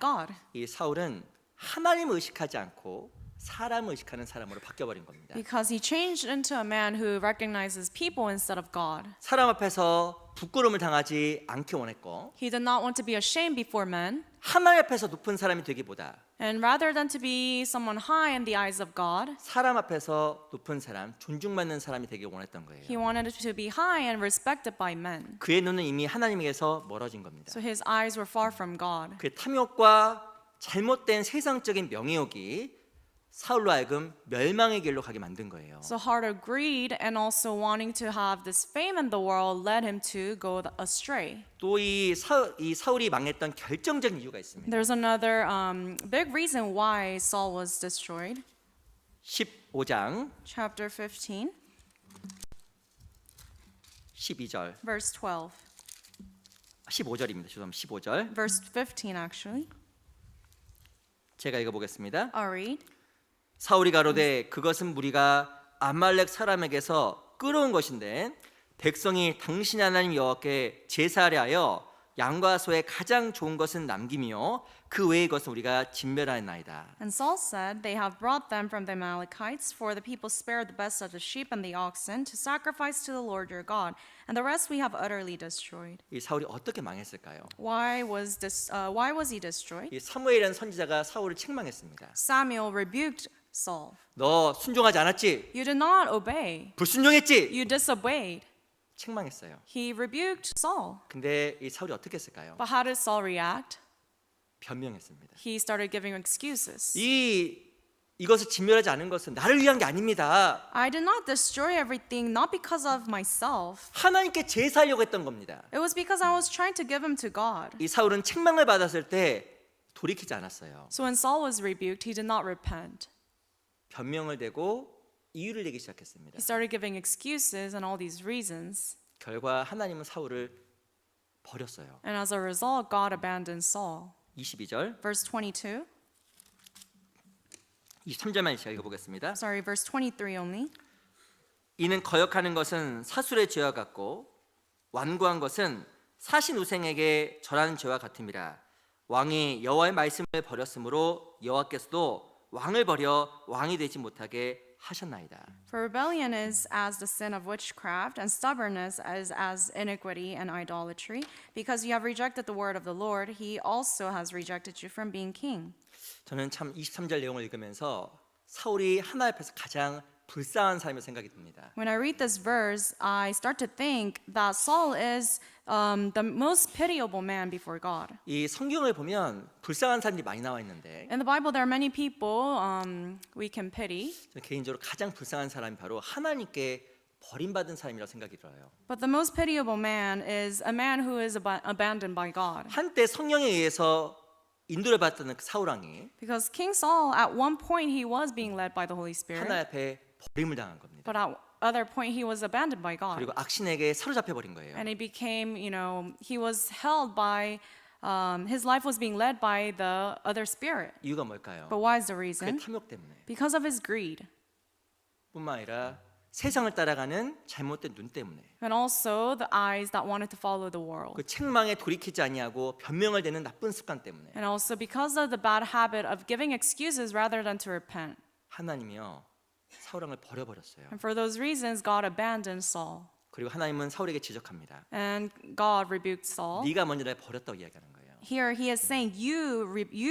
God? 이 사울은 하나님을 의식하지 않고 사람을 의식하는 사람으로 바뀌어버린 겁니다. Because he changed into a man who recognizes people instead of God. 사람 앞에서 부끄러움을 당하지 않기 원했고 He did not want to be ashamed before men, 하나님 앞에서 높은 사람이 되기보다 and rather than to be someone high in the eyes of God, 사람 앞에서 높은 사람, 존중받는 사람이 되기 원했던 거예요. he wanted to be high and respected by men. 그의 눈은 이미 하나님에게서 멀어진 겁니다. So his eyes were far from God. 그의 탐욕과 잘못된 세상적인 명예욕이 사울로 하여금 멸망의 길로 가게 만든 거예요. So heart of greed and also wanting to have this fame in the world led him to go astray. 또 이 사울이 망했던 결정적인 이유가 있습니다. There's another big reason why Saul was destroyed. 15장 Chapter 15, 12절, verse 12. 15절입니다. 죄송합니다. 15절. Verse 15, actually. 제가 읽어보겠습니다. I'll read. 사울이 가로되 그것은 무리가 아말렉 사람에게서 끌어온 것인데 백성이 당신 하나님 여호와께 제사하려 하여 양과 소의 가장 좋은 것은 남김이요 그 외의 것은 우리가 진멸하였나이다. And Saul said, They have brought them from the Amalekites, for the people spared the best of the sheep and the oxen to sacrifice to the Lord your God, and the rest we have utterly destroyed. 이 사울이 어떻게 망했을까요? Why was he destroyed? 이 사무엘이라는 선지자가 사울을 책망했습니다. Samuel rebuked Saul. 너 순종하지 않았지? You did not obey. 불순종했지? You disobeyed. 책망했어요. He rebuked Saul. 근데 이 사울이 어떻게 했을까요? But how did Saul react? 변명했습니다. He started giving excuses. 이것을 진멸하지 않은 것은 나를 위한 게 아닙니다. I did not destroy everything not because of myself. 하나님께 제사하려고 했던 겁니다. It was because I was trying to give him to God. 이 사울은 책망을 받았을 때 돌이키지 않았어요. So when Saul was rebuked, he did not repent. 변명을 대고 이유를 내기 시작했습니다. He started giving excuses and all these reasons. 결과 하나님은 사울을 버렸어요. And as a result, God abandoned Saul. 22절, Verse 22. 23절만 제가 읽어보겠습니다. Sorry, verse 23 only. 이는 거역하는 것은 사술의 죄와 같고 완고한 것은 사신우생에게 절하는 죄와 같음이라. 왕이 여호와의 말씀을 버렸으므로 여호와께서도 왕을 버려 왕이 되지 못하게 하셨나이다. For rebellion is as the sin of witchcraft, and stubbornness is as iniquity and idolatry. Because you have rejected the word of the Lord, he also has rejected you from being king. 저는 참 23절 내용을 읽으면서 사울이 하나님 앞에서 가장 불쌍한 사람이 생각이 듭니다. When I read this verse, I start to think that Saul is the most pitiable man before God. 이 성경을 보면 불쌍한 사람들이 많이 나와 있는데 In the Bible, there are many people we can pity, 저는 개인적으로 가장 불쌍한 사람이 바로 하나님께 버림받은 사람이라고 생각이 들어요. but the most pitiable man is a man who is abandoned by God. 한때 성령에 의해서 인도를 받던 그 사울 왕이 Because King Saul, at one point, he was being led by the Holy Spirit, 하나님 앞에 버림을 당한 겁니다. but at other point, he was abandoned by God. 그리고 악신에게 사로잡혀 버린 거예요. And he became, he was held by, his life was being led by the other spirit. 이유가 뭘까요? But why is the 그게 reason? 탐욕 때문에. Because of his greed. 뿐만 아니라 세상을 따라가는 잘못된 눈 때문에. And also the eyes that wanted to follow the world. 그 책망에 돌이키지 아니하고 변명을 대는 나쁜 습관 때문에. And also because of the bad habit of giving excuses rather than to repent. 하나님이요 사울 왕을 버려버렸어요. And for those reasons, God abandoned Saul. 그리고 하나님은 사울에게 지적합니다. And God rebuked Saul. 네가 먼저 날 버렸다고 이야기하는 거예요. Here he is saying, you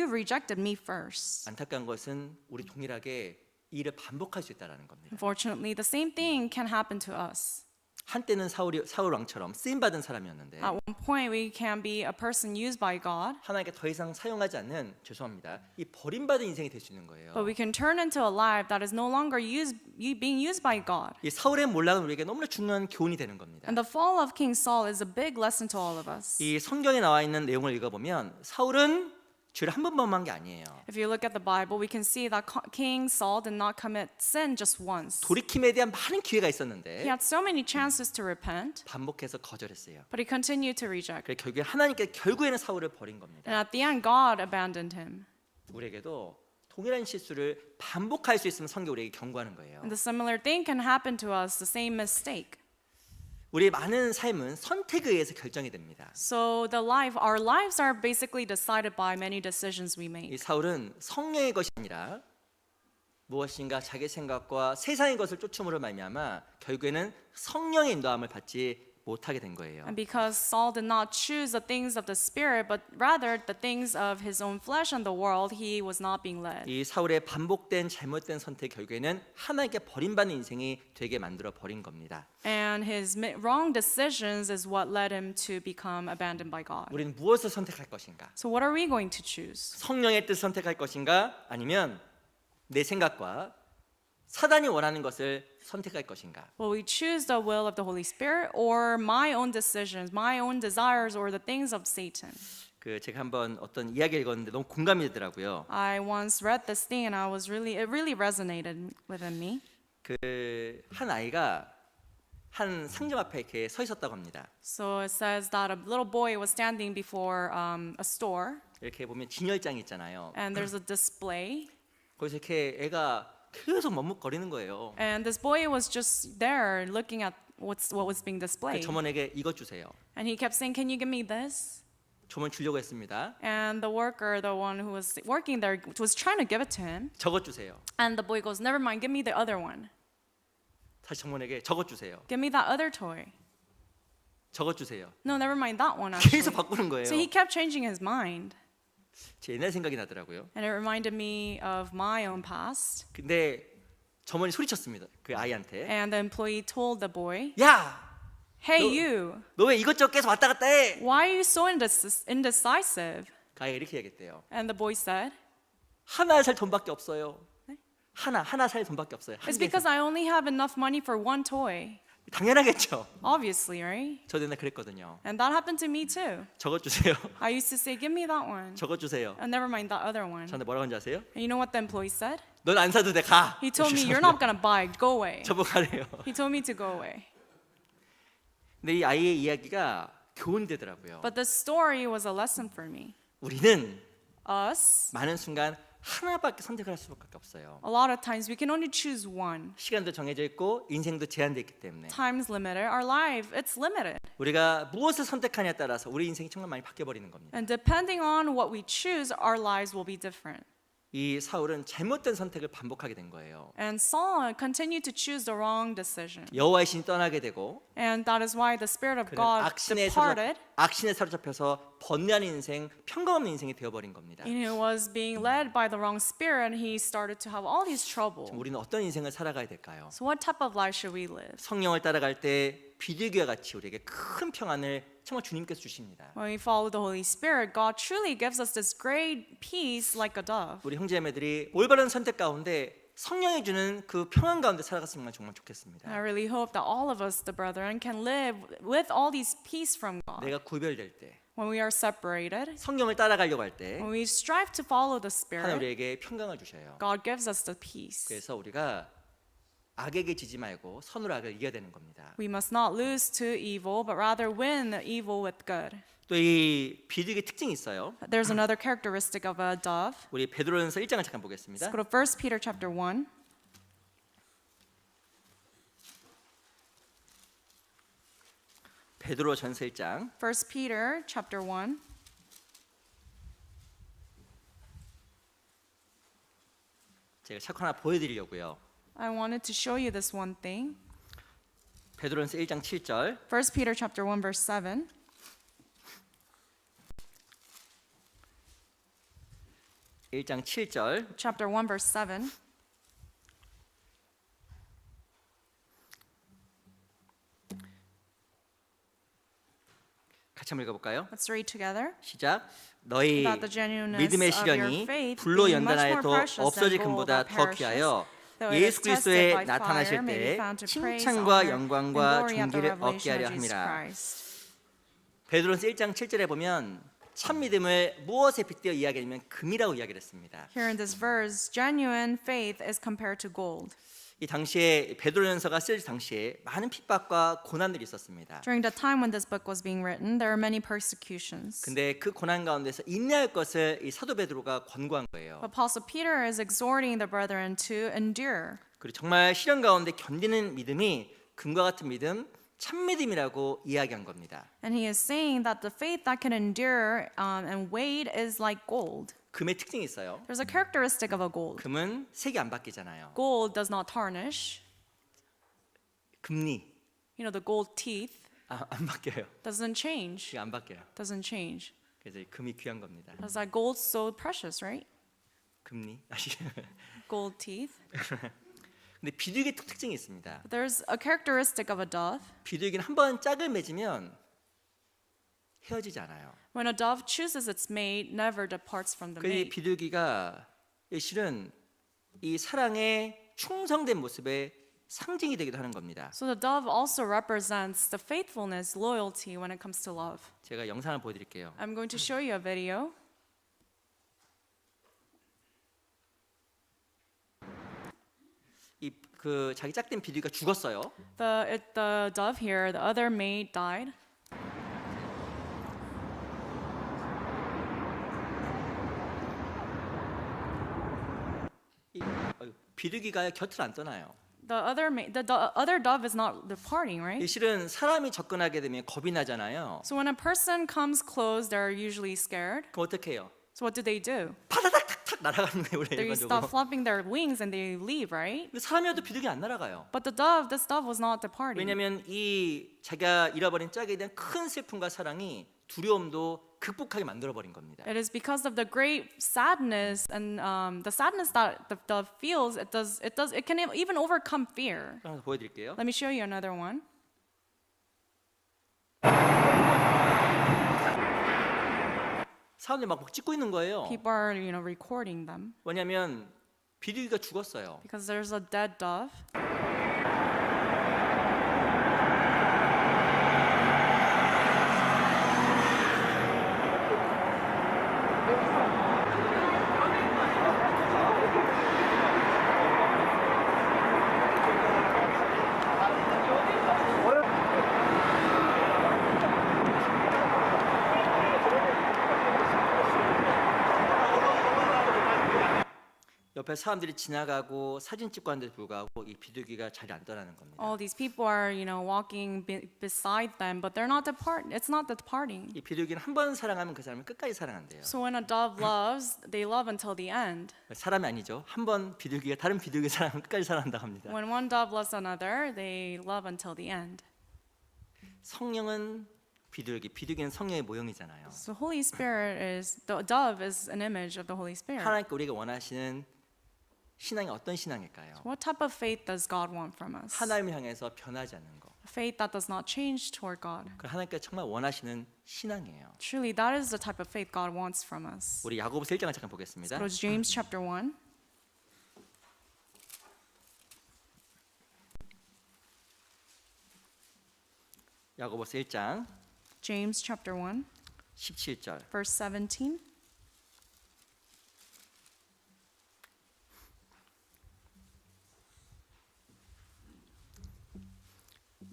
rejected me first. 안타까운 것은 우리 동일하게 이 일을 반복할 수 있다는 겁니다. Unfortunately, the same thing can happen to us. 한때는 사울 왕처럼 쓰임 받은 사람이었는데 At one point, we can be a person used by God, 하나님께 더 이상 사용하지 않는 죄송합니다. 이 버림받은 인생이 될 수 있는 거예요. but we can turn into a life that is no longer being used by God. 이 사울의 몰락은 우리에게 너무나 중요한 교훈이 되는 겁니다. And the fall of King Saul is a big lesson to all of us. 이 성경에 나와 있는 내용을 읽어보면 사울은 죄를 한 번 범한 게 아니에요. If you look at the Bible, we can see that King Saul did not commit sin just once. 돌이킴에 대한 많은 기회가 He 있었는데 had so many chances to repent, 반복해서 거절했어요. but he continued to reject. 그래서 결국에 하나님께 결국에는 사울을 버린 겁니다. And at the end, God abandoned him. 우리에게도 동일한 실수를 반복할 수 있으면 성경 우리에게 경고하는 거예요. And the similar thing can happen to us, the same mistake. 우리의 많은 삶은 선택에 의해서 결정이 됩니다. So our lives are basically decided by many decisions we 이 make. 사울은 성령의 것이 아니라 무엇인가 자기 생각과 세상의 것을 쫓음으로 말미암아 결국에는 성령의 인도함을 받지 못하게 된 거예요. And because Saul did not choose the things of the Spirit, but rather the things of his own flesh and the world, he was not being led. 이 사울의 반복된 잘못된 선택 결국에는 하나님께 버림받는 인생이 되게 만들어 버린 겁니다. And his wrong decisions is what led him to become abandoned by God. 우리는 무엇을 선택할 것인가? So what are we going to choose? 성령의 뜻을 선택할 것인가? 아니면 내 생각과 사단이 원하는 것을 선택할 것인가? Will we choose the will of the Holy Spirit or my own decisions, my own desires, or the things of Satan? 그 제가 한번 어떤 이야기를 읽었는데 너무 공감이 되더라고요. I once read this thing and it really resonated within me. 그 한 아이가 한 상점 앞에 이렇게 서 있었다고 합니다. So it says that a little boy was standing before a store 이렇게 보면 진열장이 있잖아요. and there's a display. 거기서 이렇게 애가 계속 머뭇거리는 거예요. And this boy was just there looking at what was being 그 displayed. 점원에게 이것 주세요. And he kept saying, "Can you give me this?" 점원 주려고 했습니다. And the worker, the one who was working there, was trying to give it to him. 저것 주세요. And the boy goes, "Never mind, give me the other one. 다시 점원에게 저것 주세요. Give me that other toy." 저것 주세요. No, never mind that one. 계속 Actually. 바꾸는 거예요. So he kept changing his mind. 제 옛날 생각이 나더라고요. And it reminded me of my own past. 근데 점원이 소리쳤습니다. 그 아이한테. And the employee told the boy, 야, "Hey, No. you, 너 왜 이것저것 계속 왔다 갔다 해? why are you so indecisive?" 그 아이가 이렇게 얘기했대요. And the boy said, 하나 살 돈밖에 없어요. 하나 살 돈밖에 없어요. 한 "It's 개 because I only have enough money for one toy." 당연하겠죠. Obviously, right? 저도 옛날 그랬거든요. And that happened to me too. 저것 주세요. I used to say, "Give me that one." 저것 주세요. And never mind that other one. 저한테 뭐라고 하는지 아세요? And you know what the employee said? 넌 안 사도 돼, 가. He told me, "You're not gonna buy. Go away." 저보고 가래요. He told me to go away. 근데 이 아이의 이야기가 교훈이 되더라고요. But the story was a lesson for me. 우리는 Us, 많은 순간 하나밖에 선택을 할 수밖에 없어요. a lot of times we can only choose one. 시간도 정해져 있고 인생도 제한되어 있기 때문에 Time's limited. Our life, it's limited. 우리가 무엇을 선택하냐에 따라서 우리 인생이 정말 많이 바뀌어 버리는 겁니다. And depending on what we choose, our lives will be different. 이 사울은 잘못된 선택을 반복하게 된 거예요. And Saul continued to choose the wrong decision. 여호와의 신이 떠나게 되고 And that is why the Spirit of 그는 God departed. 악신에 사로잡혀서 번뇌한 인생, 평강없는 인생이 되어버린 겁니다. And he was being led by the wrong spirit, and he started to have all these trouble. 우리는 어떤 인생을 살아가야 될까요? So what type of life should we live? 성령을 따라갈 때 비둘기와 같이 우리에게 큰 평안을 정말 주님께서 주십니다. When we follow the Holy Spirit, God truly gives us this great peace like a dove. 우리 형제자매들이 올바른 선택 가운데 성령이 주는 그 평안 가운데 살아갔으면 정말 좋겠습니다. I really hope that all of us, the brethren, can live with all these peace from God. 내가 구별될 때, When we are separated, 성령을 따라가려고 할 때 when we strive to follow the 하나님 Spirit, 우리에게 평강을 주셔요. God gives us the peace. 그래서 우리가 악에게 지지 말고 선으로 악을 이겨야 되는 겁니다. We must not lose to evil, but rather win the evil with good. 또 이 비둘기 특징이 있어요. There's another characteristic of a dove. 우리 베드로전서 1장을 잠깐 Let's 보겠습니다. go to 1 Peter chapter 1. 베드로전서 1장 1 Peter chapter 1. 제가 책 하나 보여드리려고요. I wanted to show you this one thing. 베드로전서 1장 7절 1 Peter chapter 1 verse 7. 1장 7절 Chapter 1 verse 7. 같이 한번 읽어볼까요? Let's read together. 시작. 너희 About the genuineness 믿음의 of your 시련이 faith 불로 being much 연단하여 more 더 precious than 없어질 gold 금보다 that 더 perishes, 귀하여 though it is 예수 tested 그리스도의 by 나타나실 fire, may be 때 found to praise, 칭찬과 honor, and 영광과 glory at the 존귀를 얻게 revelation 하려 of Jesus 함이라. Christ. 베드로전서 1장 7절에 보면 참 믿음을 무엇에 빗대어 이야기하면 금이라고 이야기를 했습니다. Here in this verse, genuine faith is compared to gold. 이 당시에 베드로전서가 쓰여질 당시에 많은 핍박과 고난들이 있었습니다. During the time when this book was being written, there were many persecutions. 근데 그 고난 가운데서 인내할 것을 이 사도 베드로가 권고한 거예요. Apostle Peter is exhorting the brethren to endure. 그리고 정말 시련 가운데 견디는 믿음이 금과 같은 믿음, 참 믿음이라고 이야기한 겁니다. And he is saying that the faith that can endure and wait is like gold. 금의 특징이 있어요. There's a characteristic of a gold. 금은 색이 안 바뀌잖아요. Gold does not tarnish. 금리 You know, the gold teeth 안 바뀌어요. doesn't change. 이게 안 바뀌어요. Doesn't change. 그래서 이 금이 귀한 겁니다. That's why gold's so precious, right? 금리 아시죠? Gold teeth. 근데 비둘기 특징이 있습니다. There's a characteristic of a dove. 비둘기는 한번 짝을 맺으면 헤어지지 않아요. When a dove chooses its mate, never departs from the 그 이 mate. 비둘기가 실은 이 사랑에 충성된 모습의 상징이 되기도 하는 겁니다. So the dove also represents the faithfulness, loyalty when it comes to love. 제가 영상을 보여드릴게요. I'm going to show you a video. 이 그 자기 짝된 비둘기가 죽었어요. The dove here, the other mate died. 비둘기가 곁을 안 떠나요. The other dove is not departing, right? 실은 사람이 접근하게 되면 겁이 나잖아요. So when a person comes close, they're usually scared. 그럼 어떻게 해요? So what do? 파다닥 탁탁 날아가는 거예요, 원래 They stop 일반적으로. flapping their wings and they leave, right? 근데 사람이어도 비둘기 안 날아가요. But this dove was not departing. 왜냐하면 이 자기가 잃어버린 짝에 대한 큰 슬픔과 사랑이 두려움도 극복하게 만들어 버린 겁니다. It is because of the great sadness and the sadness that the dove feels. It can even overcome fear. 하나 더 보여드릴게요. Let me show you another one. 사람들이 막 찍고 있는 거예요. People are, recording them 왜냐하면 비둘기가 죽었어요. because there's a dead dove. 옆에 사람들이 지나가고 사진 찍고 하는데도 불구하고 이 비둘기가 자리 안 떠나는 겁니다. All these people are, walking beside them, but they're not it's not departing. 이 비둘기는 한 번 사랑하면 그 사람을 끝까지 사랑한대요. So when a dove loves, they love until the end. 사람이 아니죠. 한 번 비둘기가 다른 비둘기 사랑하면 끝까지 사랑한다고 합니다. When one dove loves another, they love until the end. 성령은 비둘기는 성령의 모형이잖아요. So Holy Spirit the dove is an image of the Holy Spirit. 하나님께 우리가 원하시는 신앙이 어떤 신앙일까요? What type of faith does God want from us? 하나님을 향해서 변하지 않는 거. A faith that does not change toward God. 그 하나님께 정말 원하시는 신앙이에요. Truly, that is the type of faith God wants from us. 우리 야고보서 1장을 잠깐 Let's 보겠습니다. go to James chapter 1. 야고보서 1장 James chapter 1, 17절. verse 17.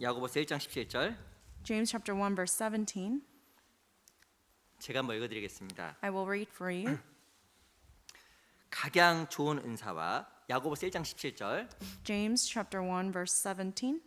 야고보서 1장 17절. James chapter 1, verse 17. 제가 한번 읽어드리겠습니다. I will read for you. 각양 좋은 은사와 야고보서 1장 17절. James chapter 1, verse 17.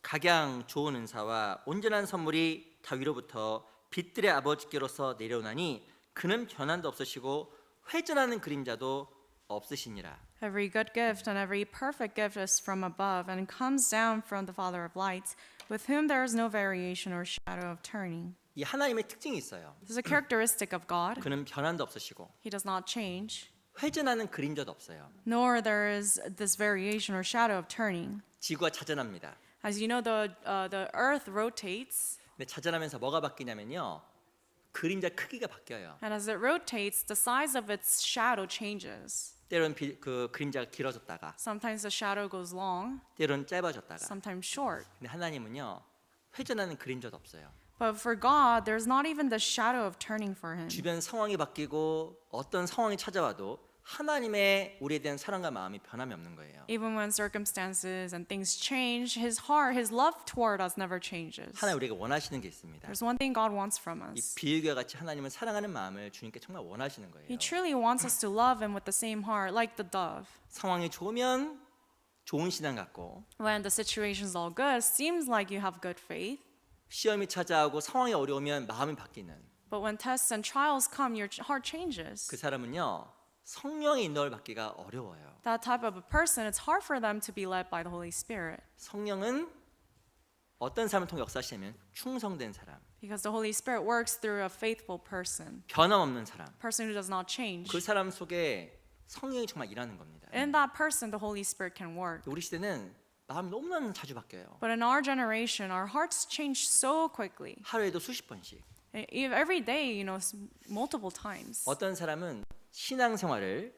각양 좋은 은사와 온전한 선물이 다 위로부터 빛들의 아버지께로서 내려오나니 그는 변함도 없으시고 회전하는 그림자도 없으시니라. Every good gift and every perfect gift is from above and comes down from the Father of lights, with whom there is no variation or shadow of turning. 이 하나님의 특징이 있어요. This is a characteristic of God. 그는 변함도 없으시고 He does not change, 회전하는 그림자도 없어요. nor there is this variation or shadow of turning. 지구가 자전합니다. As you know, the earth rotates, 근데 자전하면서 뭐가 바뀌냐면요. 그림자 크기가 바뀌어요. and as it rotates, the size of its shadow changes. 때로는 그 그림자가 길어졌다가 Sometimes the shadow goes long, 때로는 짧아졌다가. sometimes short. 근데 하나님은요. 회전하는 그림자도 없어요. But for God, there's not even the shadow of turning for him. 주변 상황이 바뀌고 어떤 상황이 찾아와도 하나님의 우리에 대한 사랑과 마음이 변함이 없는 거예요. Even when circumstances and things change, his heart, his love toward us never changes. 하나님 우리가 원하시는 게 있습니다. There's one thing God wants from 이 us. 비유와 같이 하나님은 사랑하는 마음을 주님께 정말 원하시는 거예요. He truly wants us to love him with the same heart, like the dove. 상황이 좋으면 좋은 신앙 같고 When the situation's all good, seems like you have good faith. 시험이 찾아오고 상황이 어려우면 마음이 바뀌는 But when tests and trials come, your heart changes. 그 사람은요. 성령의 인도를 받기가 어려워요. That type of a person, it's hard for them to be led by the Holy Spirit. 성령은 어떤 사람을 통해 역사하시냐면 충성된 사람, Because the Holy Spirit works through a faithful person, 변함없는 사람. person who does not change. 그 사람 속에 성령이 정말 일하는 겁니다. In that person, the Holy Spirit can work. 우리 시대는 마음이 너무나 자주 바뀌어요. But in our generation, our hearts change so quickly. 하루에도 수십 번씩. Every day, multiple times. 어떤 사람은 신앙생활을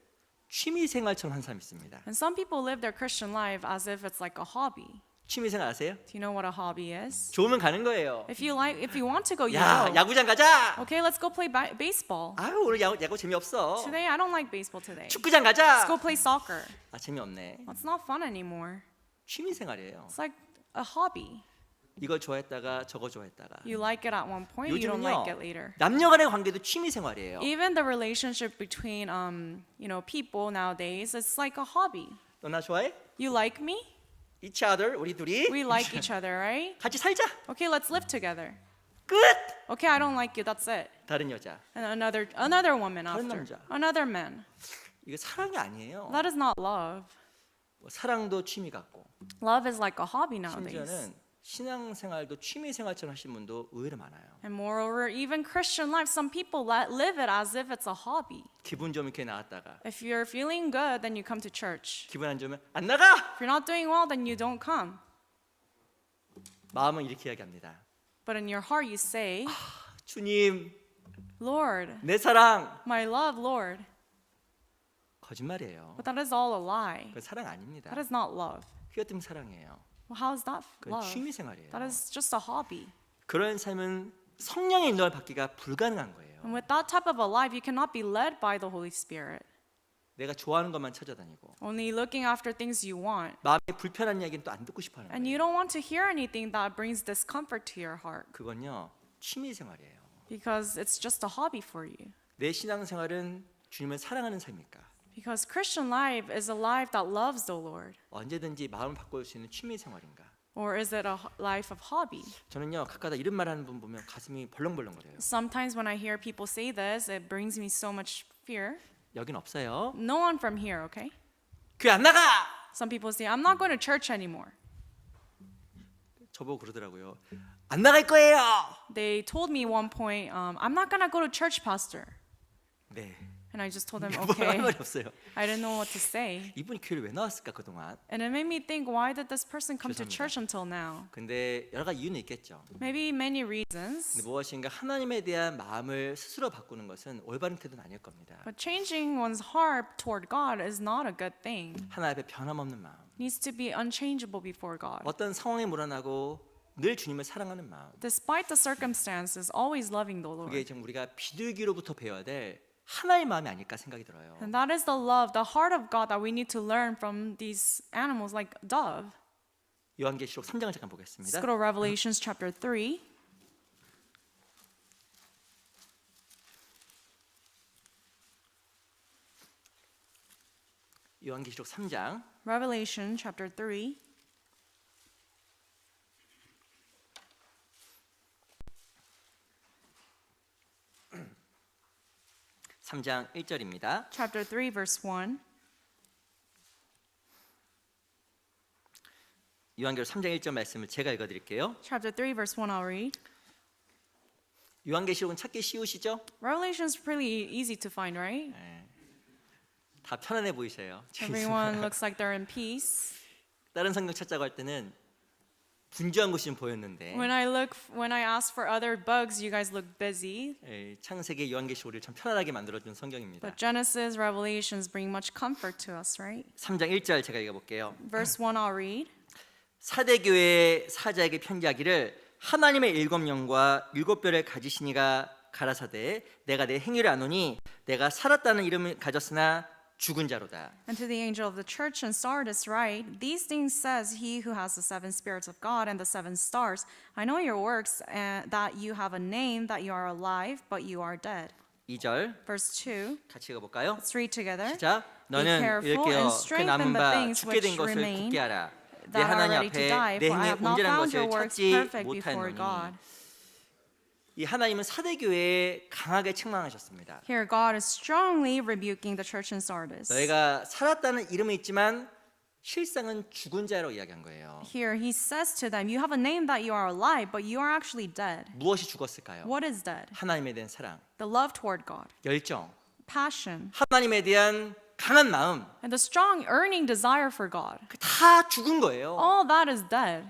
취미생활처럼 한 사람이 있습니다. And some people live their Christian life as if it's like a hobby. 취미생활 아세요? Do you know what a hobby is? 좋으면 가는 거예요. If you want to go, you 야, go. 야구장 가자. Okay, let's go play baseball. 아유, 오늘 야구 재미없어. Today, I don't like baseball today. 축구장 Let's 가자. go play soccer. 아, 재미없네. It's not fun anymore. 취미생활이에요. It's like a hobby. 이걸 좋아했다가 저거 좋아했다가. You like it at one point, you don't like 요즘은요. it later. 남녀간의 관계도 취미생활이에요. Even the relationship between people nowadays, it's like a hobby. 너 나 좋아해? You like me? Each other, 우리 둘이 We like each other, right? 같이 살자. Okay, let's live together. 끝. Okay, I don't like you. That's it. 다른 여자. And another woman 다른 after. 남자. Another man. 이거 사랑이 아니에요. That is not love. 뭐 사랑도 취미 같고 Love is like a hobby nowadays. 심지어는 신앙생활도 취미생활처럼 하시는 분도 의외로 많아요. And moreover, even Christian life, some people live it as if it's a hobby. 기분 좋으면 교회 나왔다가 If you're feeling good, then you come to church. 기분 안 좋으면 안 나가. If you're not doing well, then you don't come. 마음은 이렇게 이야기합니다. But in your heart, you say, 주님, Lord, 내 사랑. my love, Lord. 거짓말이에요. But that is all a lie. 그건 사랑 아닙니다. That is not love. 그것 때문에 사랑이에요. Well, how is that 그건 love? 취미생활이에요. That is just a hobby. 그런 삶은 성령의 인도를 받기가 불가능한 거예요. And with that type of a life, you cannot be led by the Holy Spirit. 내가 좋아하는 것만 찾아다니고 Only looking after things you want. 마음에 불편한 이야기는 또 안 듣고 싶어하는 And 거예요. you don't want to hear anything that brings discomfort to your heart. 그건요 취미생활이에요. Because it's just a hobby for you. 내 신앙생활은 주님을 사랑하는 삶입니까? Because Christian life is a life that loves the Lord. 언제든지 마음을 바꿀 수 있는 취미 생활인가? Or is it a life of hobby? 저는요 가끔가다 이런 말하는 분 보면 가슴이 벌렁벌렁거려요. Sometimes when I hear people say this, it brings me so much fear. 여긴 없어요. No one from here, okay? 교회 안 나가. Some people say, I'm not going to church anymore. 저보고 그러더라고요. 안 나갈 거예요. They told me one point, I'm not going to go to church, pastor. 네. And I just told them, 뭐할 okay. 말이 없어요. I didn't know what to say. 이분이 교회를 왜 나왔을까 그동안? And it made me think, why did this person come to 죄송합니다. church until now? 근데 여러 가지 이유는 있겠죠. Maybe many reasons. 근데 무엇인가 하나님에 대한 마음을 스스로 바꾸는 것은 올바른 태도는 아닐 겁니다. But changing one's heart toward God is not a good thing. 하나님 앞에 변함없는 마음. It needs to be unchangeable before God. 어떤 상황에 물어나고 늘 주님을 사랑하는 마음. Despite the circumstances, always loving the 그게 Lord. 지금 우리가 비둘기로부터 배워야 될 하나의 마음이 아닐까 생각이 들어요. And that is the love, the heart of God that we need to learn from these animals like dove. 요한계시록 3장을 잠깐 Let's 보겠습니다. go to Revelations chapter 3. 요한계시록 3장 Revelation chapter 3. 3장 1절입니다. Chapter 3, verse 1. 요한계시록 3장 1절 말씀을 제가 읽어드릴게요. Chapter 3, verse 1, I'll read. 요한계시록은 찾기 쉬우시죠? Revelation is pretty easy to find, right? 다 편안해 보이셔요. Everyone looks like they're in peace. 다른 성경 찾자고 할 때는 분주한 곳이 좀 보였는데 When I ask for other bugs, you guys look busy. 창세기 요한계시록을 참 편안하게 만들어준 성경입니다. But Genesis, Revelations bring much comfort to us, right? 3장 1절 제가 읽어볼게요. Verse 1, I'll read. 사대교회 사자에게 편지하기를 하나님의 일곱 영과 일곱 별을 가지시니가 가라사대 내가 내 행위를 아노니 내가 살았다는 이름을 가졌으나 죽은 자로다. And to the angel of the church in Sardis write, These things says he who has the seven spirits of God and the seven stars. I know your works, that you have a name, that you are alive, but you are dead. 2절 Verse 2, 같이 읽어볼까요? let's read together. 시작. 너는 careful 이렇게요 and 그 strengthen 남은 the 바 things 죽게 된 which 것을 remain 굳게 하라. 내 that are 하나님 ready to 앞에 die, 내 for I 행위 have not 온전한 found your 것을 works 찾지 perfect before 못하노니. God. 이 하나님은 사대교회에 강하게 책망하셨습니다. Here God is strongly rebuking the church in Sardis. 너희가 살았다는 이름은 있지만 실상은 죽은 자라고 이야기한 거예요. Here he says to them, You have a name that you are alive, but you are actually dead. 무엇이 죽었을까요? What is dead? 하나님에 대한 사랑, The love toward God, 열정, passion, 하나님에 대한 강한 마음, and the strong earning desire for God. 다 죽은 거예요. All that is dead.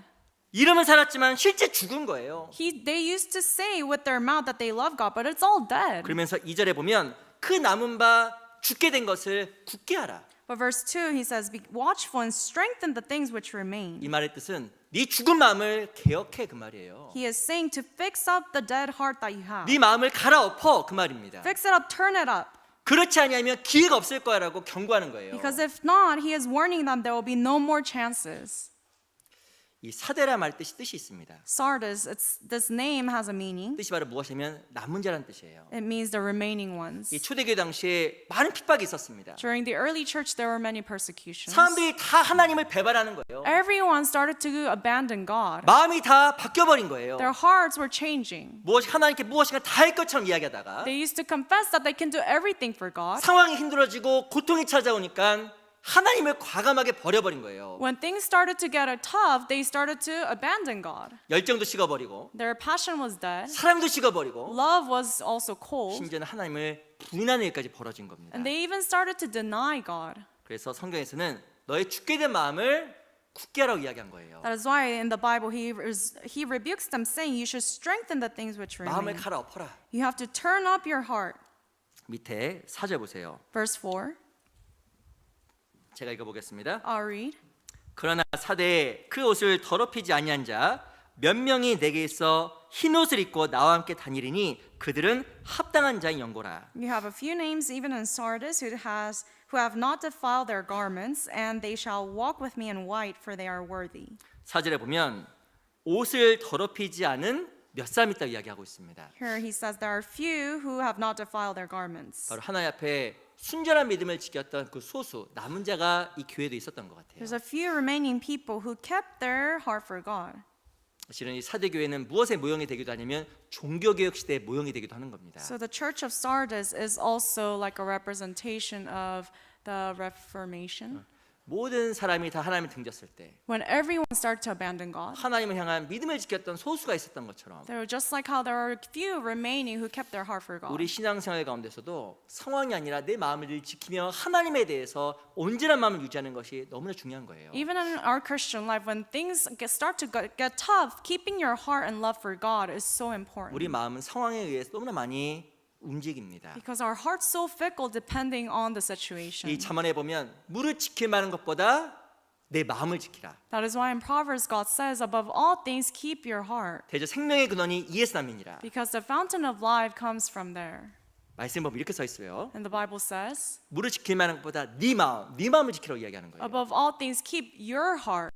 이름은 살았지만 실제 죽은 거예요. They used to say with their mouth that they love God, but it's all dead. 그러면서 2절에 보면 그 남은 바 죽게 된 것을 굳게 하라. But verse 2, he says, Be watchful and strengthen the things which remain. 이 말의 뜻은 네 죽은 마음을 개혁해 그 말이에요. He is saying to fix up the dead heart that you have. 네 마음을 갈아엎어 그 말입니다. Fix it up, turn it up. 그렇지 아니하면 기회가 없을 거야라고 경고하는 거예요. Because if not, he is warning them there will be no more chances. 이 사대라 말 뜻이 있습니다. Sardis, this name has a meaning. 뜻이 바로 무엇이냐면 남은 자라는 뜻이에요. It means the remaining ones. 이 초대교회 당시에 많은 핍박이 있었습니다. During the early church, there were many persecutions. 사람들이 다 하나님을 배반하는 거예요. Everyone started to abandon God. 마음이 다 바뀌어버린 거예요. Their hearts were changing. 하나님께 무엇인가 다 할 것처럼 이야기하다가 They used to confess that they can do everything for God. 상황이 힘들어지고 고통이 찾아오니까 하나님을 과감하게 버려버린 거예요. When things started to get tough, they started to abandon God. 열정도 식어버리고 Their passion was dead. 사랑도 식어버리고 Love was also cold. 심지어는 하나님을 부인하는 일까지 벌어진 겁니다. And they even started to deny God. 그래서 성경에서는 너의 죽게 된 마음을 굳게 하라고 이야기한 거예요. That is why in the Bible he rebukes them saying you should strengthen the things which 마음을 remain. 갈아엎어라. You have to turn up your heart. 밑에 4절 보세요. Verse 4. 제가 읽어보겠습니다. I'll read. 그러나 사대에 그 옷을 더럽히지 아니한 자 몇 명이 내게 있어 흰 옷을 입고 나와 함께 다니리니 그들은 합당한 자의 연고라. You have a few names even in Sardis who have not defiled their garments, and they shall walk with me in white, for they are worthy. 4절에 보면 옷을 더럽히지 않은 몇 사람 있다고 이야기하고 있습니다. Here he says there are few who have not defiled their garments. 바로 하나님 앞에 순전한 믿음을 지켰던 그 소수 남은 자가 이 교회도 있었던 것 같아요. There's a few remaining people who kept their heart for God. 실은 이 사대 교회는 무엇의 모형이 되기도 하냐면 종교개혁 시대의 모형이 되기도 하는 겁니다. So the church of Sardis is also like a representation of the Reformation. 모든 사람이 다 하나님을 등졌을 때 When everyone started to abandon God, 하나님을 향한 믿음을 지켰던 소수가 있었던 것처럼 they were just like how there are few remaining who kept their heart for God. 우리 신앙생활 가운데서도 상황이 아니라 내 마음을 지키며 하나님에 대해서 온전한 마음을 유지하는 것이 너무나 중요한 거예요. Even in our Christian life, when things start to get tough, keeping your heart and love for God is so important. 우리 마음은 상황에 의해서 너무나 많이 움직입니다. Because our heart's so fickle depending on the situation. 이 잠언에 보면 무릇 지킬 만한 것보다 내 마음을 지키라. That is why in Proverbs God says, above all things, keep your heart. 대저 생명의 근원이 이에서 남이니라. Because the fountain of life comes from there. 말씀 보면 이렇게 써 있어요. And the Bible says, 무릇 지킬 만한 것보다 네 마음을 지키라고 이야기하는 거예요. above all things, keep your heart.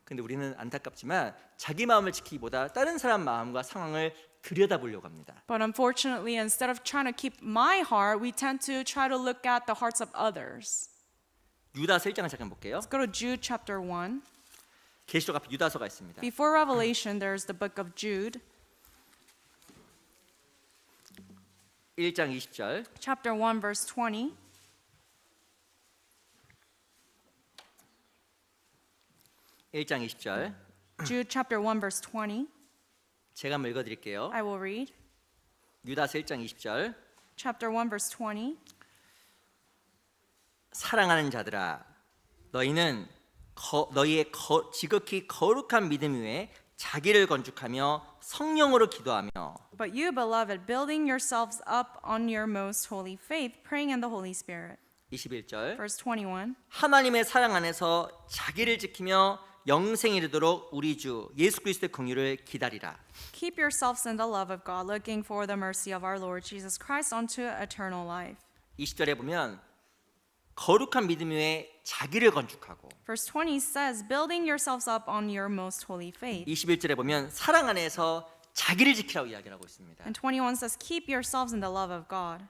근데 우리는 안타깝지만 자기 마음을 지키기보다 다른 사람 마음과 상황을 들여다보려고 합니다. But unfortunately, instead of trying to keep my heart, we tend to try to look at the hearts of others. 유다서 1장을 잠깐 볼게요. Let's go to Jude chapter 1. 계시록 앞에 유다서가 있습니다. Before Revelation, there's the book of Jude, 1장 20절. chapter 1, verse 20. (1장 20절) Jude chapter 1, verse 20. 제가 한번 읽어드릴게요. I will read. 유다서 1장 20절. Chapter 1, verse 20. 사랑하는 자들아, 너희는 너희의 지극히 거룩한 믿음 위에 자기를 건축하며 성령으로 기도하며 But you, beloved, building yourselves up on your most holy faith, praying in the Holy Spirit. 21절 Verse 21. 하나님의 사랑 안에서 자기를 지키며 영생에 이르도록 우리 주 예수 그리스도의 긍휼을 기다리라. Keep yourselves in the love of God, looking for the mercy of our Lord Jesus Christ unto eternal life. 20절에 보면 거룩한 믿음 위에 자기를 건축하고 Verse 20 says, building yourselves up on your most holy faith. 21절에 보면 사랑 안에서 자기를 지키라고 이야기를 하고 있습니다. And 21 says, keep yourselves in the love of God.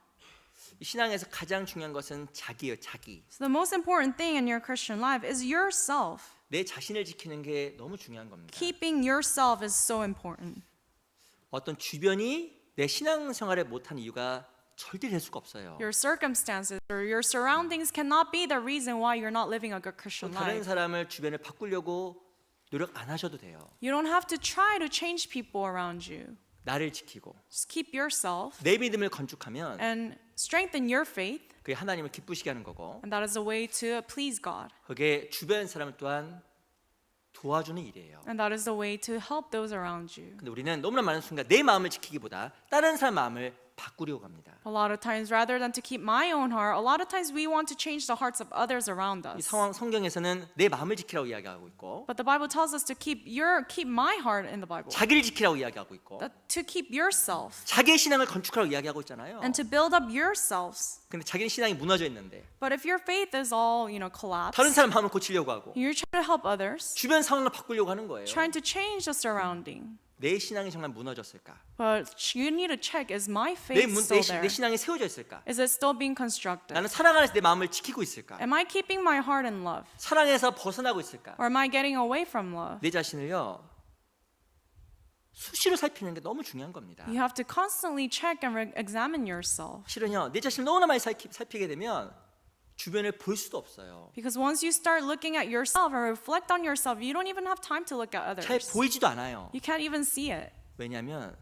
신앙에서 가장 중요한 것은 자기예요, 자기. So the most important thing in your Christian life is yourself. 내 자신을 지키는 게 너무 중요한 겁니다. Keeping yourself is so important. 어떤 주변이 내 신앙생활을 못한 이유가 절대 될 수가 없어요. Your circumstances or your surroundings cannot be the reason why you're not living a good Christian 또 다른 life. 사람을 주변을 바꾸려고 노력 안 하셔도 돼요. You don't have to try to change people around you. 나를 지키고 Just keep yourself 내 믿음을 건축하면 and strengthen your faith, 그게 하나님을 기쁘시게 하는 거고 and that is a way to please God. 그게 주변 사람을 또한 도와주는 일이에요. And that is the way to help those around you. 근데 우리는 너무나 많은 순간 내 마음을 지키기보다 다른 사람 마음을 바꾸려고 합니다. A lot of times, rather than to keep my own heart, a lot of times we want to change the hearts of others around 이 us. 상황 성경에서는 내 마음을 지키라고 이야기하고 있고 But the Bible tells us to keep my heart in the Bible. 자기를 지키라고 이야기하고 있고 To keep yourself 자기의 신앙을 건축하라고 이야기하고 있잖아요. and to build up yourselves. 근데 자기는 신앙이 무너져 있는데 But if your faith is all, collapsed, 다른 사람 마음을 고치려고 하고 you're trying to help others, 주변 상황을 바꾸려고 하는 거예요. trying to change the surrounding. 내 신앙이 정말 무너졌을까? But you need to check, is my 내, faith still 내 there? 신앙이 세워져 있을까? Is it still being constructed? 나는 사랑 안에서 내 마음을 지키고 있을까? Am I keeping my heart in love? 사랑에서 벗어나고 있을까? Or am I getting away from love? 내 자신을요 수시로 살피는 게 너무 중요한 겁니다. You have to constantly check and examine yourself. 실은요 내 자신을 너무나 많이 살피게 되면 주변을 볼 수도 없어요. Because once you start looking at yourself and reflect on yourself, you don't even have time to look at 잘 others. 보이지도 않아요. You can't even see it. 왜냐하면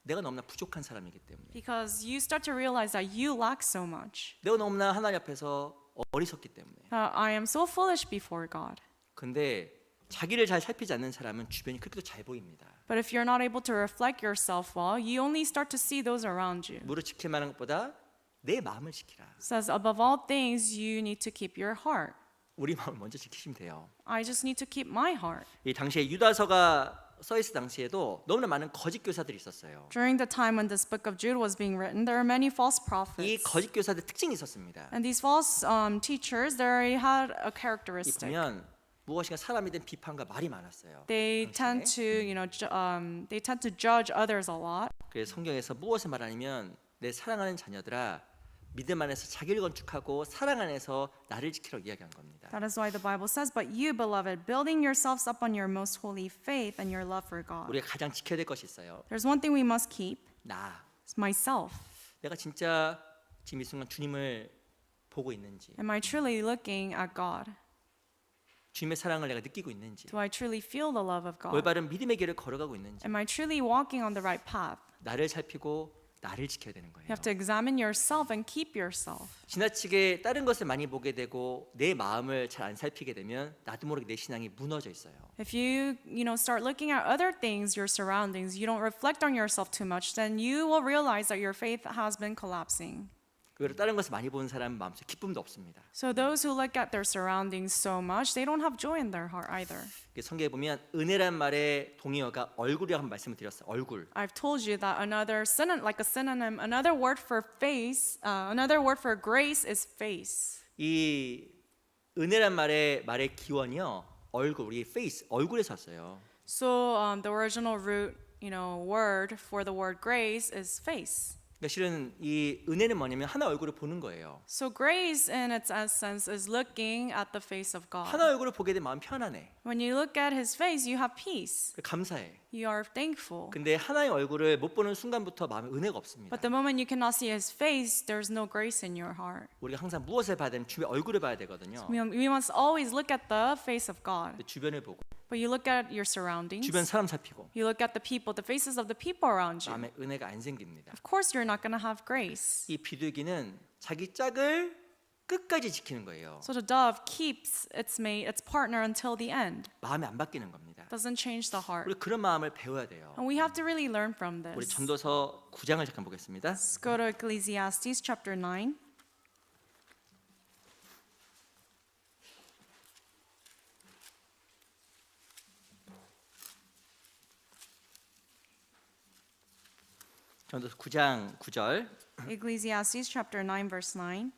내가 너무나 부족한 사람이기 때문에. Because you start to realize that you lack so much. 내가 너무나 하나님 앞에서 어리석기 때문에. I am so foolish before God. 근데 자기를 잘 살피지 않는 사람은 주변이 그렇게도 잘 보입니다. But if you're not able to reflect yourself well, you only start to see those around you. 무릇 지킬 만한 것보다 내 마음을 지키라. It says, above all things, you need to keep your heart. 우리 마음을 먼저 지키시면 돼요. I just need to keep my heart. 이 당시에 유다서가 써 있을 당시에도 너무나 많은 거짓 교사들이 있었어요. During the time when this book of Jude was being written, there were many false 이 prophets. 거짓 교사들 특징이 있었습니다. And these false teachers, they had a 이 characteristic. 보면 무엇인가 사람에 대한 비판과 말이 많았어요. They tend to, they tend to judge others a lot. 그래서 성경에서 무엇을 말하냐면 내 사랑하는 자녀들아 믿음 안에서 자기를 건축하고 사랑 안에서 나를 지키라고 이야기한 겁니다. That is why the Bible says, "But you, beloved, building yourselves up on your most holy faith and your love for God." 우리가 가장 지켜야 될 것이 있어요. There's one thing we must keep. 나. It's myself. 내가 진짜 지금 이 순간 주님을 보고 있는지, Am I truly looking at God? 주님의 사랑을 내가 느끼고 있는지, Do I truly feel the love of God? 올바른 믿음의 길을 걸어가고 있는지, Am I truly walking on the right path? 나를 살피고 나를 지켜야 되는 거예요. You have to examine yourself and keep yourself. 지나치게 다른 것을 많이 보게 되고 내 마음을 잘 안 살피게 되면 나도 모르게 내 신앙이 무너져 있어요. If you start looking at other things, your surroundings, you don't reflect on yourself too much, then you will realize that your faith has been collapsing. 그리고 다른 것을 많이 보는 사람은 마음속에 기쁨도 없습니다. So those who look at their surroundings so much, they don't have joy in their heart either. 성경에 보면 은혜란 말의 동의어가 얼굴이라고 한 말씀을 드렸어요. 얼굴. I've told you that another synonym, another word for face, another word for grace is face. 이 은혜란 말의 기원이요. 얼굴, 우리 face, 얼굴에서 왔어요. So the original root, word for the word grace is face. 그러니까 실은 이 은혜는 뭐냐면 하나의 얼굴을 보는 거예요. So grace in its essence is looking at the face of God. 하나의 얼굴을 보게 되면 마음 편안해. When you look at his face, you have peace. 감사해. You are thankful. 근데 하나의 얼굴을 못 보는 순간부터 마음에 은혜가 없습니다. But the moment you cannot see his face, there's no grace in your heart. 우리가 항상 무엇을 봐야 되는 주변 얼굴을 봐야 되거든요. We must always look at the face of God. 근데 주변을 보고 But you look at your surroundings. 주변 사람 살피고 You look at the people, the faces of the people around you. 마음에 은혜가 안 생깁니다. Of course, you're not going to have grace. 이 비둘기는 자기 짝을 끝까지 지키는 거예요. So the dove keeps its mate, its partner until the end. 마음이 안 바뀌는 겁니다. Doesn't change the heart. 우리 그런 마음을 배워야 돼요. And we have to really learn from 우리 this. 전도서 9장을 잠깐 보겠습니다. Let's go to Ecclesiastes chapter 9. 전도서 9장 9절. Ecclesiastes chapter 9 verse 9.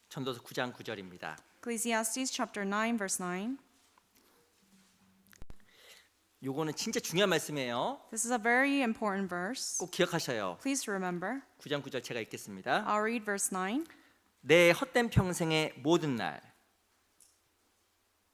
전도서 9장 9절입니다. Ecclesiastes chapter 9 verse 9. 요거는 진짜 중요한 말씀이에요. This is a very important verse. 꼭 기억하셔요. Please remember. 9장 9절 제가 읽겠습니다. I'll read verse 9. 내 헛된 평생의 모든 날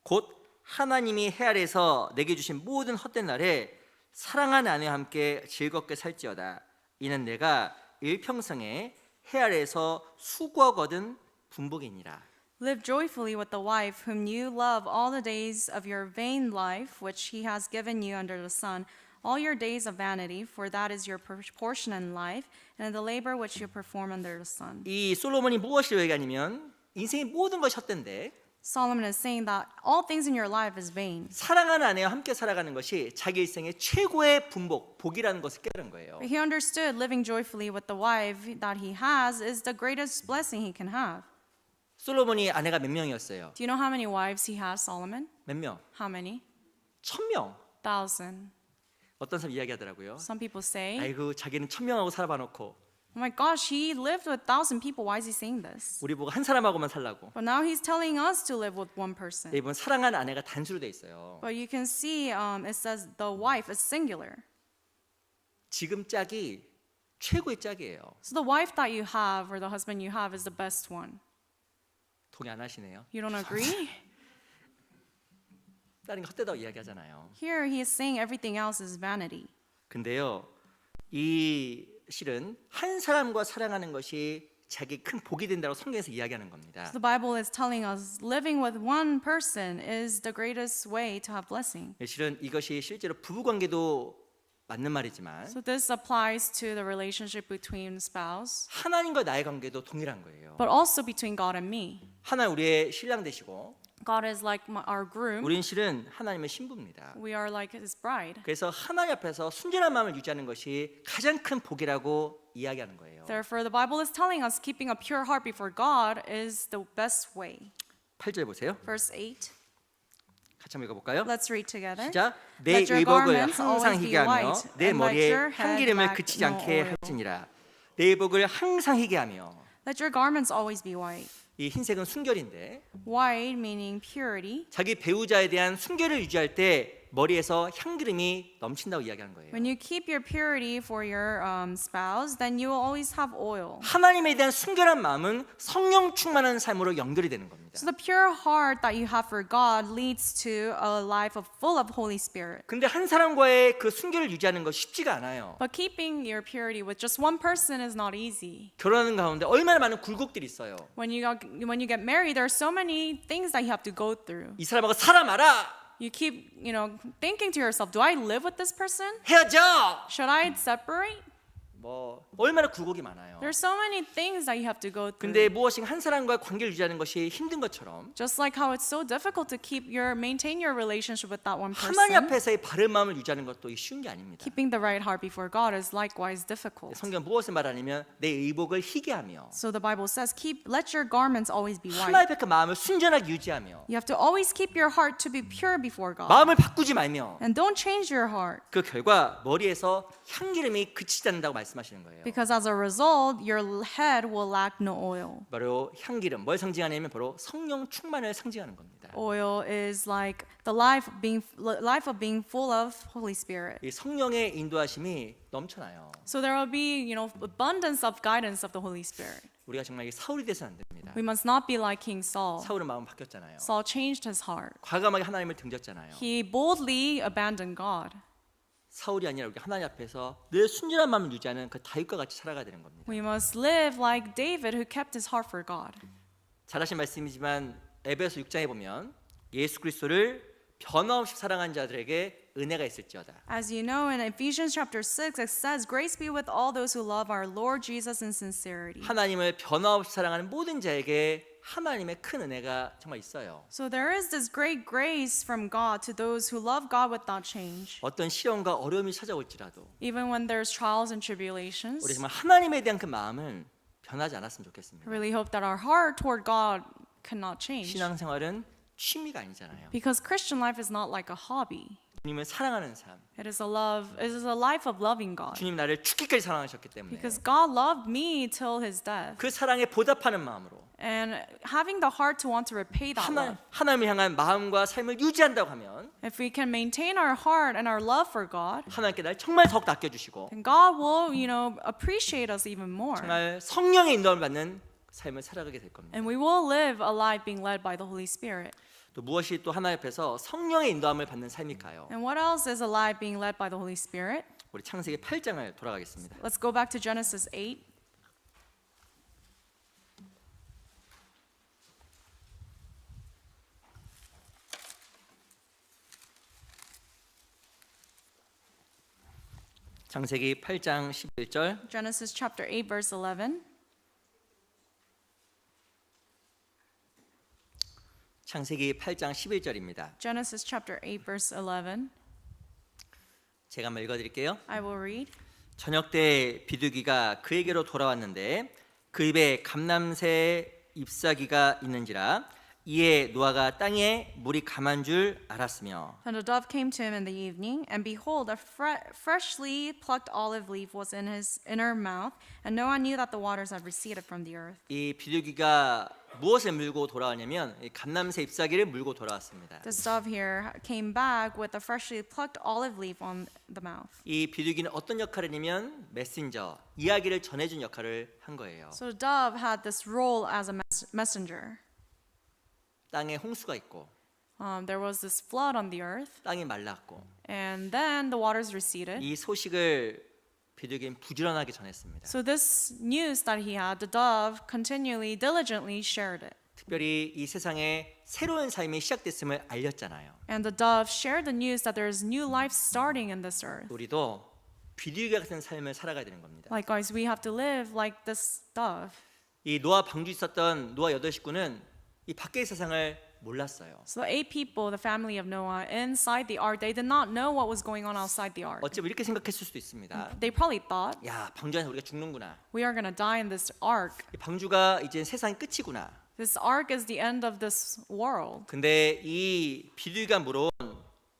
곧 하나님이 해 아래에서 내게 주신 모든 헛된 날에 사랑하는 아내와 함께 즐겁게 살지어다. 이는 내가 일평생에 해 아래에서 수고하고 얻은 분복이니라. Live joyfully with the wife whom you love all the days of your vain life, which he has given you under the sun, all your days of vanity, for that is your portion in life, and in the labor which you perform under the sun. 이 솔로몬이 무엇을 얘기하냐면 인생의 모든 것이 헛된데 Solomon is saying that all things in your life is vain. 사랑하는 아내와 함께 살아가는 것이 자기 일생의 최고의 복이라는 것을 깨달은 거예요. But he understood living joyfully with the wife that he has is the greatest blessing he can have. 솔로몬이 아내가 몇 명이었어요? Do you know how many wives he has, Solomon? 몇 명? How many? 1000명. 1,000. 어떤 사람 이야기하더라고요. Some people say, 아이고 자기는 1000명하고 살아봐 놓고 oh my gosh, he lived with 1,000 people. Why is he saying this? 우리 보고 한 사람하고만 살라고. But now he's telling us to live with one person. 이번 사랑하는 아내가 단수로 돼 있어요. But you can see it says the wife is singular. 지금 짝이 최고의 짝이에요. So the wife that you have or the husband you have is the best one. 동의 안 하시네요. You don't agree? 다른 게 헛되다고 이야기하잖아요. Here he is saying everything else is vanity. 근데요, 이 실은 한 사람과 사랑하는 것이 자기 큰 복이 된다고 성경에서 이야기하는 겁니다. The Bible is telling us living with one person is the greatest way to have blessing. 실은 이것이 실제로 부부 관계도 맞는 말이지만 So this applies to the relationship between spouse, 하나님과 나의 관계도 동일한 거예요. but also between God and me. 하나님 우리의 신랑 되시고 God is like our groom. 우리는 실은 하나님의 신부입니다. We are like his bride. 그래서 하나님 앞에서 순전한 마음을 유지하는 것이 가장 큰 복이라고 이야기하는 거예요. Therefore, the Bible is telling us keeping a pure heart before God is the best way. 8절 보세요. Verse 8. 같이 한번 읽어볼까요? Let's read together. 시작. 내 Let your 의복을 garments 항상 always be 희게 하며 white, 내 and let 머리에 your head 향기름을 lack 그치지 no 않게 oil. 할지니라. 내 의복을 항상 희게 하며. Let your garments always be white. 이 흰색은 순결인데 White meaning purity. 자기 배우자에 대한 순결을 유지할 때 머리에서 향기름이 넘친다고 이야기하는 거예요. When you keep your purity for your spouse, then you will always have oil. 하나님에 대한 순결한 마음은 성령 충만한 삶으로 연결이 되는 겁니다. So the pure heart that you have for God leads to a life full of Holy Spirit. 근데 한 사람과의 그 순결을 유지하는 거 쉽지가 않아요. But keeping your purity with just one person is not easy. 결혼하는 가운데 얼마나 많은 굴곡들이 있어요. When you get married, there are so many things that you have to go through. 이 사람하고 살아 말아. You keep, thinking to yourself, do I live with this person? 헤어져. Should I separate? 뭐 얼마나 굴곡이 많아요. There's so many things that you have to go 근데 through. 무엇인가 한 사람과 관계를 유지하는 것이 힘든 것처럼 Just like how it's so difficult to maintain your relationship with that one 하나님 person, 앞에서의 바른 마음을 유지하는 것도 쉬운 게 아닙니다. keeping the right heart before God is likewise difficult. 성경 무엇을 말하냐면 내 의복을 희게 하며 So the Bible says, let your garments always be white. 하나님 앞에 그 마음을 순전하게 유지하며 You have to always keep your heart to be pure before God. 마음을 바꾸지 말며 And don't change your heart. 그 결과 머리에서 향기름이 그치지 않는다고 말씀하시는 거예요. Because as a result, your head will lack no oil. 바로 향기름 뭘 상징하냐면 바로 성령 충만을 상징하는 겁니다. Oil is like the life of being full of Holy Spirit. 이 성령의 인도하심이 넘쳐나요. So there will be, abundance of guidance of the Holy Spirit. 우리가 정말 사울이 돼서는 안 됩니다. We must not be like King Saul. 사울은 마음 바뀌었잖아요. Saul changed his heart. 과감하게 하나님을 등졌잖아요. He boldly abandoned God. 사울이 아니라 우리 하나님 앞에서 늘 순전한 마음을 유지하는 그 다윗과 같이 살아가야 되는 겁니다. We must live like David who kept his heart for God. 잘하신 말씀이지만 에베소 6장에 보면 예수 그리스도를 변함없이 사랑한 자들에게 은혜가 있을지어다. As you know, in Ephesians chapter 6, it says, Grace be with all those who love our Lord Jesus in sincerity. 하나님을 변함없이 사랑하는 모든 자에게 하나님의 큰 은혜가 정말 있어요. So there is this great grace from God to those who love God without change. 어떤 시련과 어려움이 찾아올지라도 Even when there's trials and 우리 tribulations, 정말 하나님에 대한 그 마음은 변하지 않았으면 I 좋겠습니다. really hope that our heart toward God cannot change. 신앙생활은 취미가 아니잖아요. Because Christian life is not like a hobby. 주님을 사랑하는 삶. It is a life of loving God. 주님 나를 죽기까지 사랑하셨기 때문에 Because God loved me till his death. 그 사랑에 보답하는 마음으로 And having the heart to want to repay that love. 하나님을 향한 마음과 삶을 유지한다고 하면 If we can maintain our heart and our love for God, 하나님께 날 정말 더욱 아껴주시고 then God will, appreciate us even more. 정말 성령의 인도를 받는 삶을 살아가게 될 겁니다. And we will live a life being led by the Holy Spirit. 또 무엇이 또 하나님 앞에서 성령의 인도함을 받는 삶일까요? And what else is a life being led by the Holy Spirit? 우리 창세기 8장을 돌아가겠습니다. Let's go back to Genesis 8. 창세기 8장 11절 Genesis chapter 8, verse 11. 창세기 8장 11절입니다. Genesis chapter 8, verse 11. 제가 한번 읽어드릴게요. I will read. 저녁 때 비둘기가 그에게로 돌아왔는데 그 입에 감람새 잎사귀가 있는지라 이에 노아가 땅에 물이 감한 줄 알았으며 And the dove came to him in the evening, and behold, a freshly plucked olive leaf was in his inner mouth, and Noah knew that the waters had receded from the earth. 이 비둘기가 무엇을 물고 돌아왔냐면 이 감람새 잎사귀를 물고 돌아왔습니다. This dove here came back with a freshly plucked olive leaf on the mouth. 이 비둘기는 어떤 역할을 했냐면 메신저, 이야기를 전해준 역할을 한 거예요. So the dove had this role as a messenger. 땅에 홍수가 있고 There was this flood on the earth, 땅이 말랐고 and then the waters receded. 이 소식을 비둘기는 부지런하게 전했습니다. So this news that he had, the dove continually, diligently shared it. 특별히 이 세상에 새로운 삶이 시작됐음을 알렸잖아요. And the dove shared the news that there is new life starting in this earth. 우리도 비둘기 같은 삶을 살아가야 되는 겁니다. Likewise, we have to live like this dove. 이 노아 방주 있었던 노아 8식구는 이 밖의 세상을 몰랐어요. So the 8 people, the family of Noah, inside the ark, they did not know what was going on outside the ark. 어쩌면 이렇게 생각했을 수도 있습니다. They probably thought, 야, 방주 안에서 우리가 죽는구나. we are going to die in this ark. 이 방주가 이제 세상의 끝이구나. This ark is the end of this world. 근데 이 비둘기가 물어온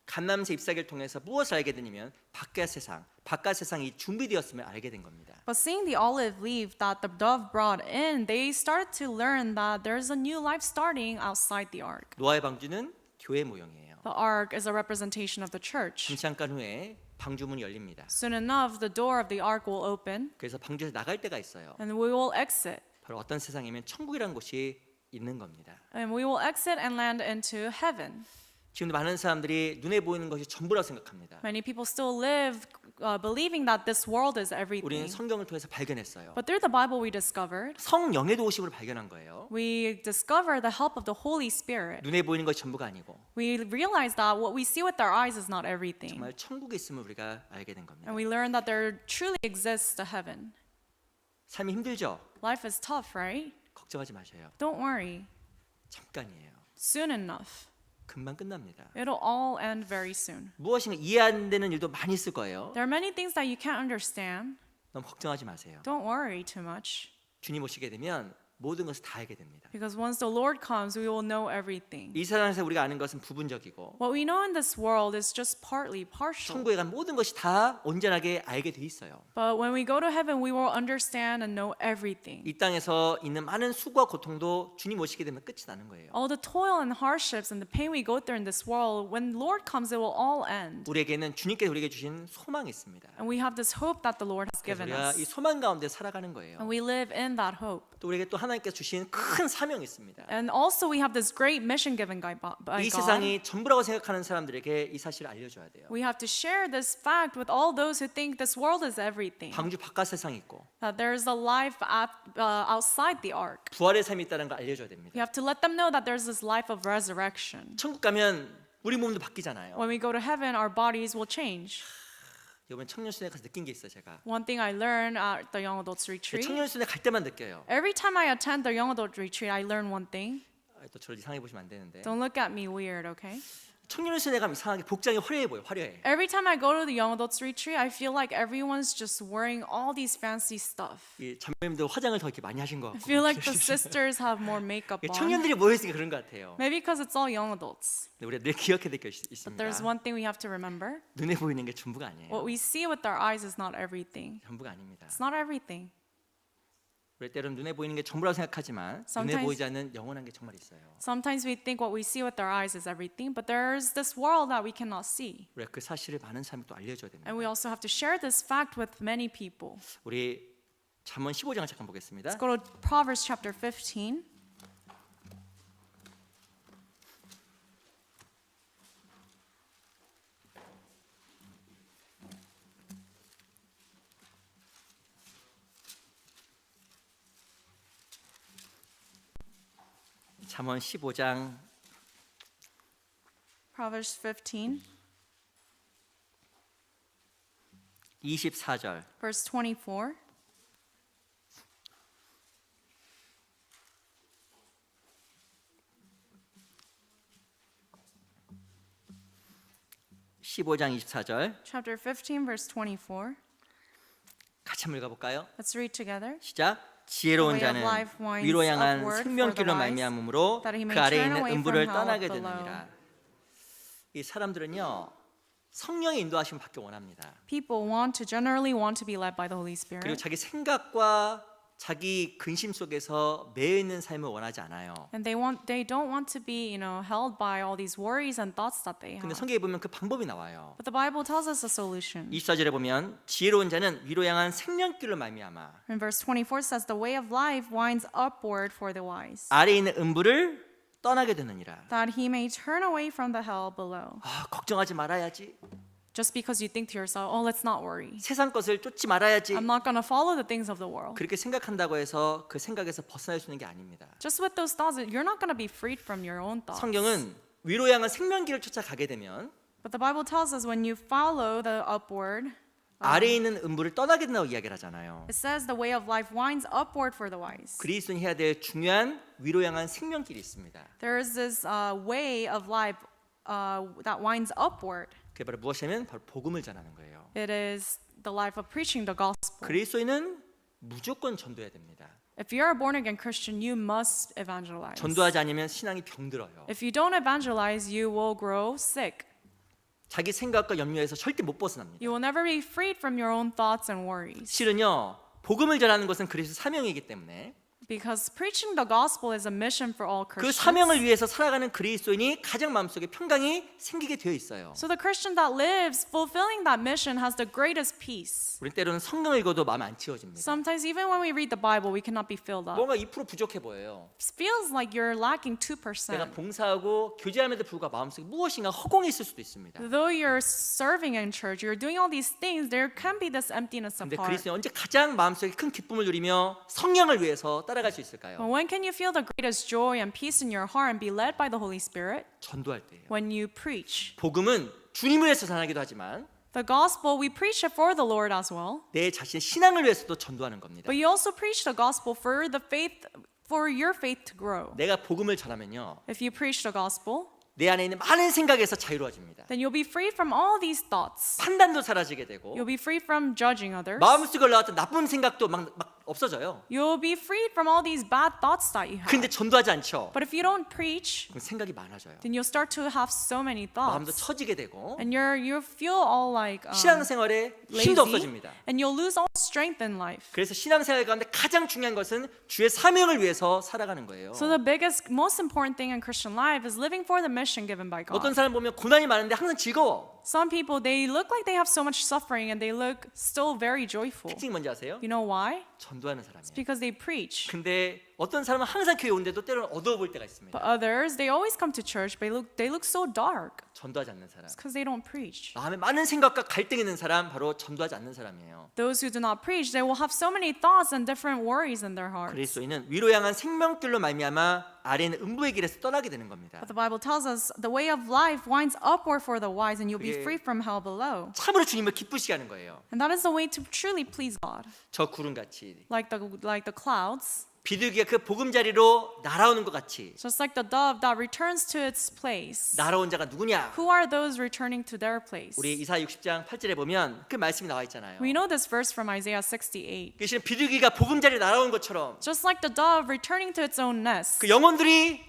감람새 잎사귀를 통해서 무엇을 알게 되냐면 바깥 세상이 준비되었음을 알게 된 겁니다. But seeing the olive leaf that the dove brought in, they started to learn that there's a new life starting outside the ark. 노아의 방주는 교회 모형이에요. The ark is a representation of the church. 잠깐 후에 방주문이 열립니다. Soon enough, the door of the ark will open, 그래서 방주에서 나갈 때가 있어요. and we will exit. 바로 어떤 세상이면 천국이라는 곳이 있는 겁니다. And we will exit and land into heaven. 지금도 많은 사람들이 눈에 보이는 것이 전부라고 생각합니다. Many people still live believing that this world is 우리는 everything. 성경을 통해서 발견했어요. But through the Bible we discovered, 성령의 도우심으로 발견한 거예요. we discover the help of the Holy Spirit. 눈에 보이는 것이 전부가 아니고 We realize that what we see with our eyes is not everything. 정말 천국에 있음을 우리가 알게 된 겁니다. And we learn that there truly exists a heaven. 삶이 힘들죠? Life is tough, right? 걱정하지 마세요. Don't worry. 잠깐이에요. Soon enough. 금방 끝납니다. It'll all end very soon. 무엇인가 이해 안 되는 일도 많이 있을 거예요. There are many things that you can't understand. 너무 걱정하지 마세요. Don't worry too much. 주님 오시게 되면 모든 것을 다 알게 됩니다. Because once the Lord comes, we will know everything. 이 세상에서 우리가 아는 것은 부분적이고 What we know in this world is just partly partial. 천국에 간 모든 것이 다 온전하게 알게 돼 있어요. But when we go to heaven, we will understand and know everything. 이 땅에서 있는 많은 수고와 고통도 주님 오시게 되면 끝이 나는 거예요. All the toil and hardships and the pain we go through in this world, when Lord comes, it will all end. 우리에게는 주님께서 우리에게 주신 소망이 있습니다. And we have this hope that the Lord has 그래서 given 우리가 us. 이 소망 가운데 살아가는 거예요. And we live in that hope. 또 우리에게 또 하나님께서 주신 큰 사명이 있습니다. And also we have this great mission given by 이 God. 세상이 전부라고 생각하는 사람들에게 이 사실을 알려줘야 돼요. We have to share this fact with all those who think this world is everything. 방주 바깥 세상이 있고 That there is a life outside the ark. 부활의 삶이 있다는 걸 알려줘야 됩니다. You have to let them know that there's this life of resurrection. 천국 가면 우리 몸도 바뀌잖아요. When we go to heaven, our bodies will change. 이번 청년순회 가서 느낀 게 있어요. 제가 One thing I learned at the Young Adults Retreat, 청년순회 갈 때만 느껴요. every time I attend the Young Adult Retreat, I learn one thing. 또 저를 이상하게 보시면 안 되는데 Don't look at me weird, okay? 청년순회 가면 이상하게 복장이 화려해 보여. 화려해. Every time I go to the Young Adults Retreat, I feel like everyone's just wearing all these fancy stuff. 이 자매님도 화장을 더 이렇게 많이 하신 것 I 같고. feel like the sisters have more makeup on. 청년들이 모여 있으니까 그런 것 같아요. Maybe because it's all young adults. 근데 우리가 늘 기억해야 될 게 But there's 있습니다. one thing we have to remember. 눈에 보이는 게 전부가 아니에요. What we see with our eyes is not everything. 전부가 아닙니다. It's not everything. 우리 때로는 눈에 보이는 게 전부라고 생각하지만 눈에 Sometimes- 보이지 않는 영원한 게 정말 있어요. Sometimes we think what we see with our eyes is everything, but there's this world that we cannot see. 우리가 그 사실을 많은 사람이 또 알려줘야 됩니다. And we also have to share this fact with many people. 우리 잠언 15장 잠깐 보겠습니다. Let's go to Proverbs chapter 15. 잠언 15장 Proverbs 15, 24절. verse 24. (15장 24절) Chapter 15, verse 24. 같이 한번 읽어볼까요? Let's read together. 시작. 지혜로운 The way of 자는 life winds 위로 향한 upward 생명길로 for the wise, 말미암음으로 that he may 그 아래에 turn 있는 away 음부를 from hell 떠나게 below. 되느니라. 이 사람들은요 성령의 인도하심을 받기 원합니다. People generally want to be led by the Holy 그리고 Spirit. 자기 생각과 자기 근심 속에서 매여 있는 삶을 원하지 않아요. And they don't want to be, held by all these worries and thoughts that they 근데 have. 성경에 보면 그 방법이 나와요. But the Bible tells us a solution. 24절에 보면 지혜로운 자는 위로 향한 생명길로 말미암아 In verse 24 says, the way of life winds upward for the wise, 아래에 있는 음부를 떠나게 되느니라. that he may turn away from the hell below. 걱정하지 말아야지. Just because you think to yourself, oh, let's not worry. 세상 것을 쫓지 말아야지. I'm not going to follow the things of the world. 그렇게 생각한다고 해서 그 생각에서 벗어날 수 있는 게 아닙니다. Just with those thoughts, you're not going to be freed from your own thoughts. 성경은 위로 향한 생명길을 쫓아가게 되면 But the Bible tells us when you follow the upward, 아래에 있는 음부를 떠나게 된다고 이야기를 하잖아요. it says the way of life winds upward for the wise. 그리스도인이 해야 될 중요한 위로 향한 생명길이 있습니다. There is this way of life that winds upward. 그게 바로 무엇이냐면 바로 복음을 전하는 거예요. It is the life of preaching the gospel. 그리스도인은 무조건 전도해야 됩니다. If you're a born again Christian, you must evangelize. 전도하지 않으면 신앙이 병들어요. If you don't evangelize, you will grow sick. 자기 생각과 염려에서 절대 못 벗어납니다. You will never be freed from your own thoughts and worries. 실은요 복음을 전하는 것은 그리스도 사명이기 때문에 Because preaching the gospel is a mission for all 그 Christians. 사명을 위해서 살아가는 그리스도인이 가장 마음속에 평강이 생기게 되어 있어요. So the Christian that lives fulfilling that mission has the greatest peace. 우리 때로는 성경을 읽어도 마음 안 채워집니다. Sometimes even when we read the Bible, we cannot be filled up. 뭔가 2% 부족해 보여요. It feels like you're lacking 내가 2%. 봉사하고 교제함에도 불구하고 마음속에 무엇인가 허공이 있을 수도 있습니다. Though you're serving in church, you're doing all these things, there can be this emptiness of 근데 heart. 그리스도는 언제 가장 마음속에 큰 기쁨을 누리며 성령을 위해서 따라갈 수 있을까요? But when can you feel the greatest joy and peace in your heart and be led by the Holy Spirit? 전도할 때예요. When you preach. 복음은 주님을 위해서 전하기도 하지만 The gospel, we preach it for the Lord as well. 내 자신의 신앙을 위해서도 전도하는 겁니다. But you also preach the gospel for the faith, for your faith to grow. 내가 복음을 전하면요, If you preach the gospel, 내 안에 있는 많은 생각에서 자유로워집니다. then you'll be free from all these thoughts. 판단도 사라지게 되고 You'll be free from judging others. 마음속에 올라왔던 나쁜 생각도 막 없어져요. You'll be freed from all these bad thoughts that you have. 근데 전도하지 않죠. But if you don't preach, 그럼 생각이 많아져요. then you'll start to have so many 마음도 thoughts. 처지게 되고 And you feel all like 신앙생활에 힘도 lazy, 없어집니다. and you'll lose all strength in life. 그래서 신앙생활 가운데 가장 중요한 것은 주의 사명을 위해서 살아가는 거예요. So the biggest, most important thing in Christian life is living for the mission given by God. 어떤 사람 보면 고난이 많은데 항상 즐거워. Some people, they look like they have so much suffering and they look still very joyful. 특징이 뭔지 아세요? You know why? 전도하는 사람이에요. Because they preach. 근데 어떤 사람은 항상 교회 오는데도 때로는 어두워 보일 때가 있습니다. But others, they always come to church, but they look so dark 전도하지 않는 사람. because they don't preach. 마음에 많은 생각과 갈등이 있는 사람 바로 전도하지 않는 사람이에요. Those who do not preach, they will have so many thoughts and different worries in their hearts. 그리스도인은 위로 향한 생명길로 말미암아 아래 있는 음부의 길에서 떠나게 되는 겁니다. But the Bible tells us the way of life winds upward for the wise, and you'll be 그게- free from hell below. 참으로 주님을 기쁘시게 하는 거예요. And that is the way to truly please God. 저 구름같이 Like the clouds, 비둘기가 그 보금자리로 날아오는 것 같이 just like the dove that returns to its place. 날아온 자가 누구냐? Who are those returning to their place? 우리 이사 60장 8절에 보면 그 말씀이 나와 있잖아요. We know this verse from Isaiah 68. 그 비둘기가 보금자리로 날아온 것처럼 Just like the dove returning to its own nest. 그 영혼들이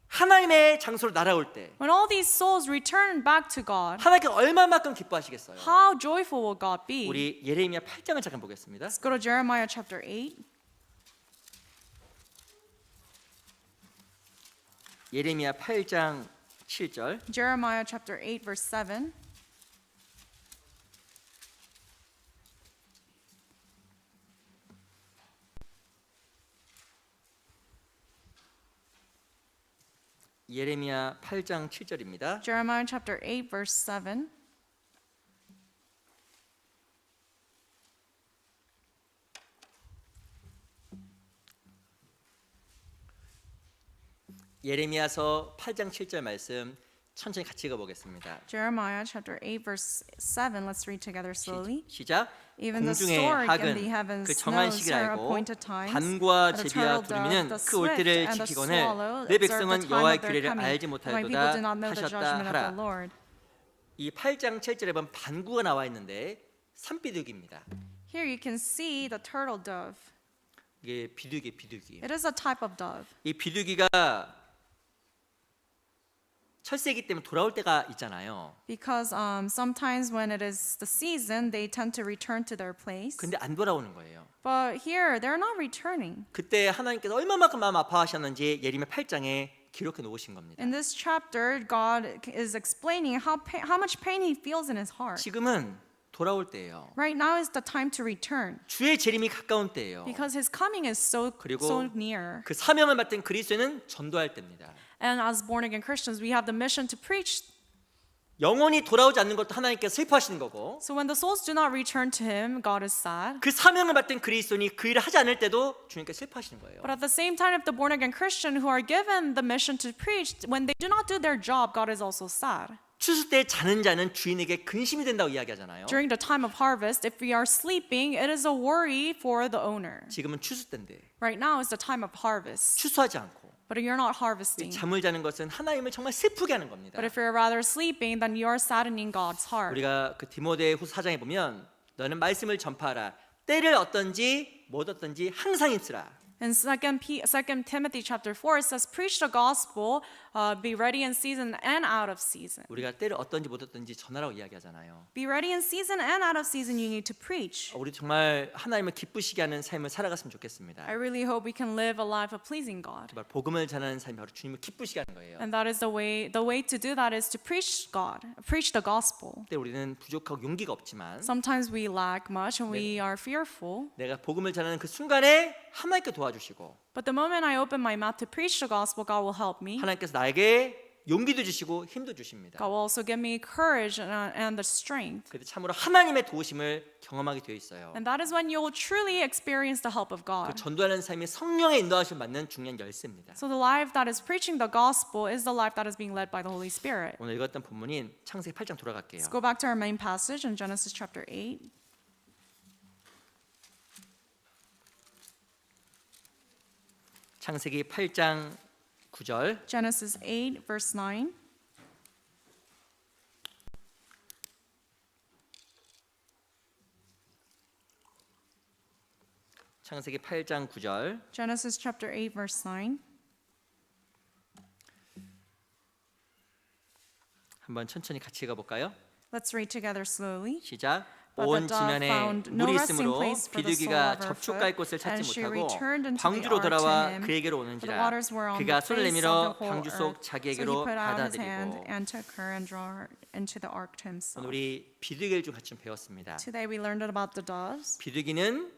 하나님의 장소로 날아올 때 When all these souls return back to God, 하나님께 얼마만큼 기뻐하시겠어요? how joyful will God be? 우리 예레미야 8장을 잠깐 보겠습니다. Let's go to Jeremiah chapter 8. 예레미야 8장 7절. Jeremiah chapter 8 verse 7. 예레미야 8장 7절입니다. Jeremiah chapter 8 verse 7. 예레미야서 8장 7절 말씀 천천히 같이 읽어보겠습니다. Jeremiah chapter 8 verse 7. Let's read together slowly. 시작. Even the 공중의 stork and the 학은 heavens 그 정한 knows 시기를 her 알고 appointed times. 밤과 The 제비와 turtle dove, 두루미는 the 그 올 swift 때를 and the 지키거늘 swallow 내 observe the 백성은 time 여호와의 of their 규례를 coming. 알지 My people 못하였도다 do not know the 하셨다 judgment of the 하라. Lord. 이 8장 7절에 보면 반구가 나와 있는데 산비둘기입니다. Here you can see the turtle dove. 이게 비둘기. It is a type of dove. 이 비둘기가 철새이기 때문에 돌아올 때가 있잖아요. Because sometimes when it is the season, they tend to return to their place. 근데 안 돌아오는 거예요. But here, they're not returning. 그때 하나님께서 얼마만큼 마음 아파하셨는지 예레미야 8장에 기록해 놓으신 겁니다. In this chapter, God is explaining how much pain he feels in his heart. 지금은 돌아올 때예요. Right now is the time to return. 주의 재림이 가까운 때예요. Because his coming is so 그리고 near. 그 사명을 맡은 그리스도는 전도할 때입니다. And as born again Christians, we have the mission to preach. 영혼이 돌아오지 않는 것도 하나님께서 슬퍼하시는 거고 So when the souls do not return to him, God is sad. 그 사명을 맡은 그리스도인이 그 일을 하지 않을 때도 주님께서 슬퍼하시는 거예요. But at the same time, if the born again Christian who are given the mission to preach, when they do not do their job, God is also sad. 추수 때 자는 자는 주인에게 근심이 된다고 이야기하잖아요. During the time of harvest, if we are sleeping, it is a worry for the owner. 지금은 추수 때인데 Right now is the time of harvest, 추수하지 않고 but you're not harvesting. 잠을 자는 것은 하나님을 정말 슬프게 하는 겁니다. But if you're rather sleeping, then you are saddening God's heart. 우리가 그 디모데후서 4장에 보면 너는 말씀을 전파하라. 때를 어떤지 못 어떤지 항상 힘쓰라. In 2 Timothy chapter 4, it says, preach the gospel, be ready in season and out of season. 우리가 때를 어떤지 못 어떤지 전하라고 이야기하잖아요. Be ready in season and out of season, you need to preach. 우리 정말 하나님을 기쁘시게 하는 삶을 살아갔으면 좋겠습니다. I really hope we can live a life of pleasing God. 정말 복음을 전하는 삶이 바로 주님을 기쁘시게 하는 거예요. And that is the way to do that is to preach God, preach the gospel. 그때 우리는 부족하고 용기가 없지만 Sometimes we lack much and we are fearful. 내가 복음을 전하는 그 순간에 하나님께 도와주시고 But the moment I open my mouth to preach the gospel, God will help me. 하나님께서 나에게 용기도 주시고 힘도 주십니다. God will also give me courage and the strength. 그때 참으로 하나님의 도우심을 경험하게 되어 있어요. And that is when you will truly experience the help of 그 God. 전도하는 삶이 성령의 인도하심을 받는 중요한 열쇠입니다. So the life that is preaching the gospel is the life that is being led by the Holy Spirit. 오늘 읽었던 본문인 창세기 8장 돌아갈게요. Let's go back to our main passage in Genesis chapter 8. 창세기 8장 9절 Genesis 8, verse 9. 창세기 8장 9절 Genesis chapter 8, verse 9. 한번 천천히 같이 읽어볼까요? Let's read together slowly. 시작. But 온 the dove 지면에 found no 물이 resting 있으므로 place for the sole 비둘기가 of her 접촉할 foot, 곳을 and 찾지 she 못하고 returned into the 방주로 ark to 돌아와 him, 그에게로 for the 오는지라 waters were on 그가 the 손을 face of the 내밀어 whole 방주 속 earth. So he 자기에게로 put out his hand 받아들이고 and took her and drew her into the ark to himself. 오늘 우리 비둘기를 좀 같이 좀 배웠습니다. Today we learned about the doves. 비둘기는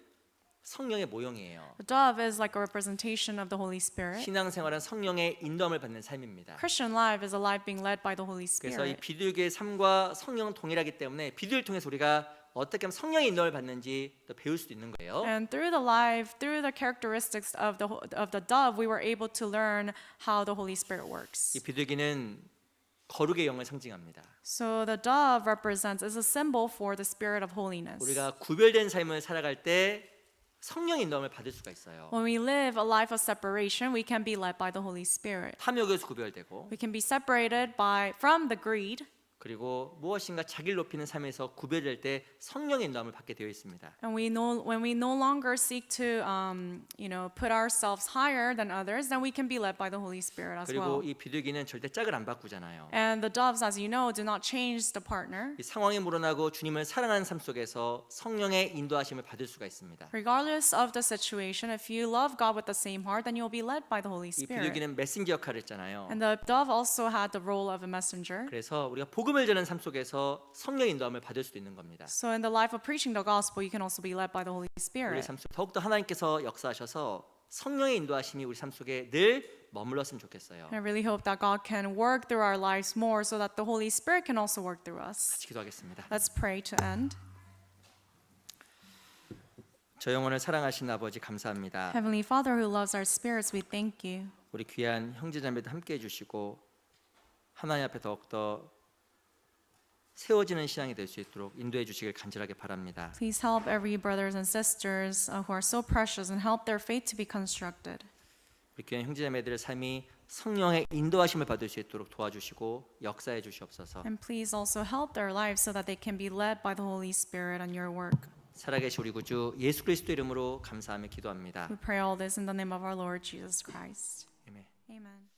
성령의 모형이에요. The dove is like a representation of the Holy Spirit. 신앙생활은 성령의 인도함을 받는 삶입니다. Christian life is a life being led by the Holy 그래서 이 Spirit. 비둘기의 삶과 성령은 동일하기 때문에 비둘기를 통해서 우리가 어떻게 하면 성령의 인도를 받는지 또 배울 수도 있는 거예요. And through the characteristics of the dove, we were able to learn how the Holy Spirit works. 이 비둘기는 거룩의 영을 상징합니다. So the dove is a symbol for the spirit of holiness. 우리가 구별된 삶을 살아갈 때 성령의 인도함을 받을 수가 있어요. When we live a life of separation, we can be led by the Holy Spirit. 탐욕에서 구별되고 We can be separated from the greed, 그리고 무엇인가 자기를 높이는 삶에서 구별될 때 성령의 인도함을 받게 되어 있습니다. and when we no longer seek to, put ourselves higher than others, then we can be led by the Holy Spirit as 그리고 well. 이 비둘기는 절대 짝을 안 바꾸잖아요. And the doves, as you know, do not change the partner. 이 상황에 물어나고 주님을 사랑하는 삶 속에서 성령의 인도하심을 받을 수가 있습니다. Regardless of the situation, if you love God with the same heart, then you'll be led by the Holy 이 Spirit. 비둘기는 메신저 역할을 했잖아요. And the dove also had the role of a messenger. 그래서 우리가 복음을 전하는 삶 속에서 성령 인도함을 받을 수도 있는 겁니다. So in the life of preaching the gospel, you can also be led by the Holy 우리 Spirit. 삶 속에 더욱더 하나님께서 역사하셔서 성령의 인도하심이 우리 삶 속에 늘 머물렀으면 좋겠어요. I really hope that God can work through our lives more so that the Holy Spirit can also work through us. 같이 기도하겠습니다. Let's pray to end. 저 영혼을 사랑하신 아버지 감사합니다. Heavenly Father who loves our spirits, we thank you. 우리 귀한 형제자매도 함께해 주시고 하나님 앞에 더욱더 세워지는 신앙이 될 수 있도록 인도해 주시길 간절하게 바랍니다. Please help every brothers and sisters who are so precious and help their faith to be constructed. 우리 귀한 형제자매들의 삶이 성령의 인도하심을 받을 수 있도록 도와주시고 역사해 주시옵소서. And please also help their lives so that they can be led by the Holy Spirit on your work. 살아계신 우리 구주 예수 그리스도 이름으로 감사하며 기도합니다. We pray all this in the name of our Lord Jesus Christ. 아멘. Amen.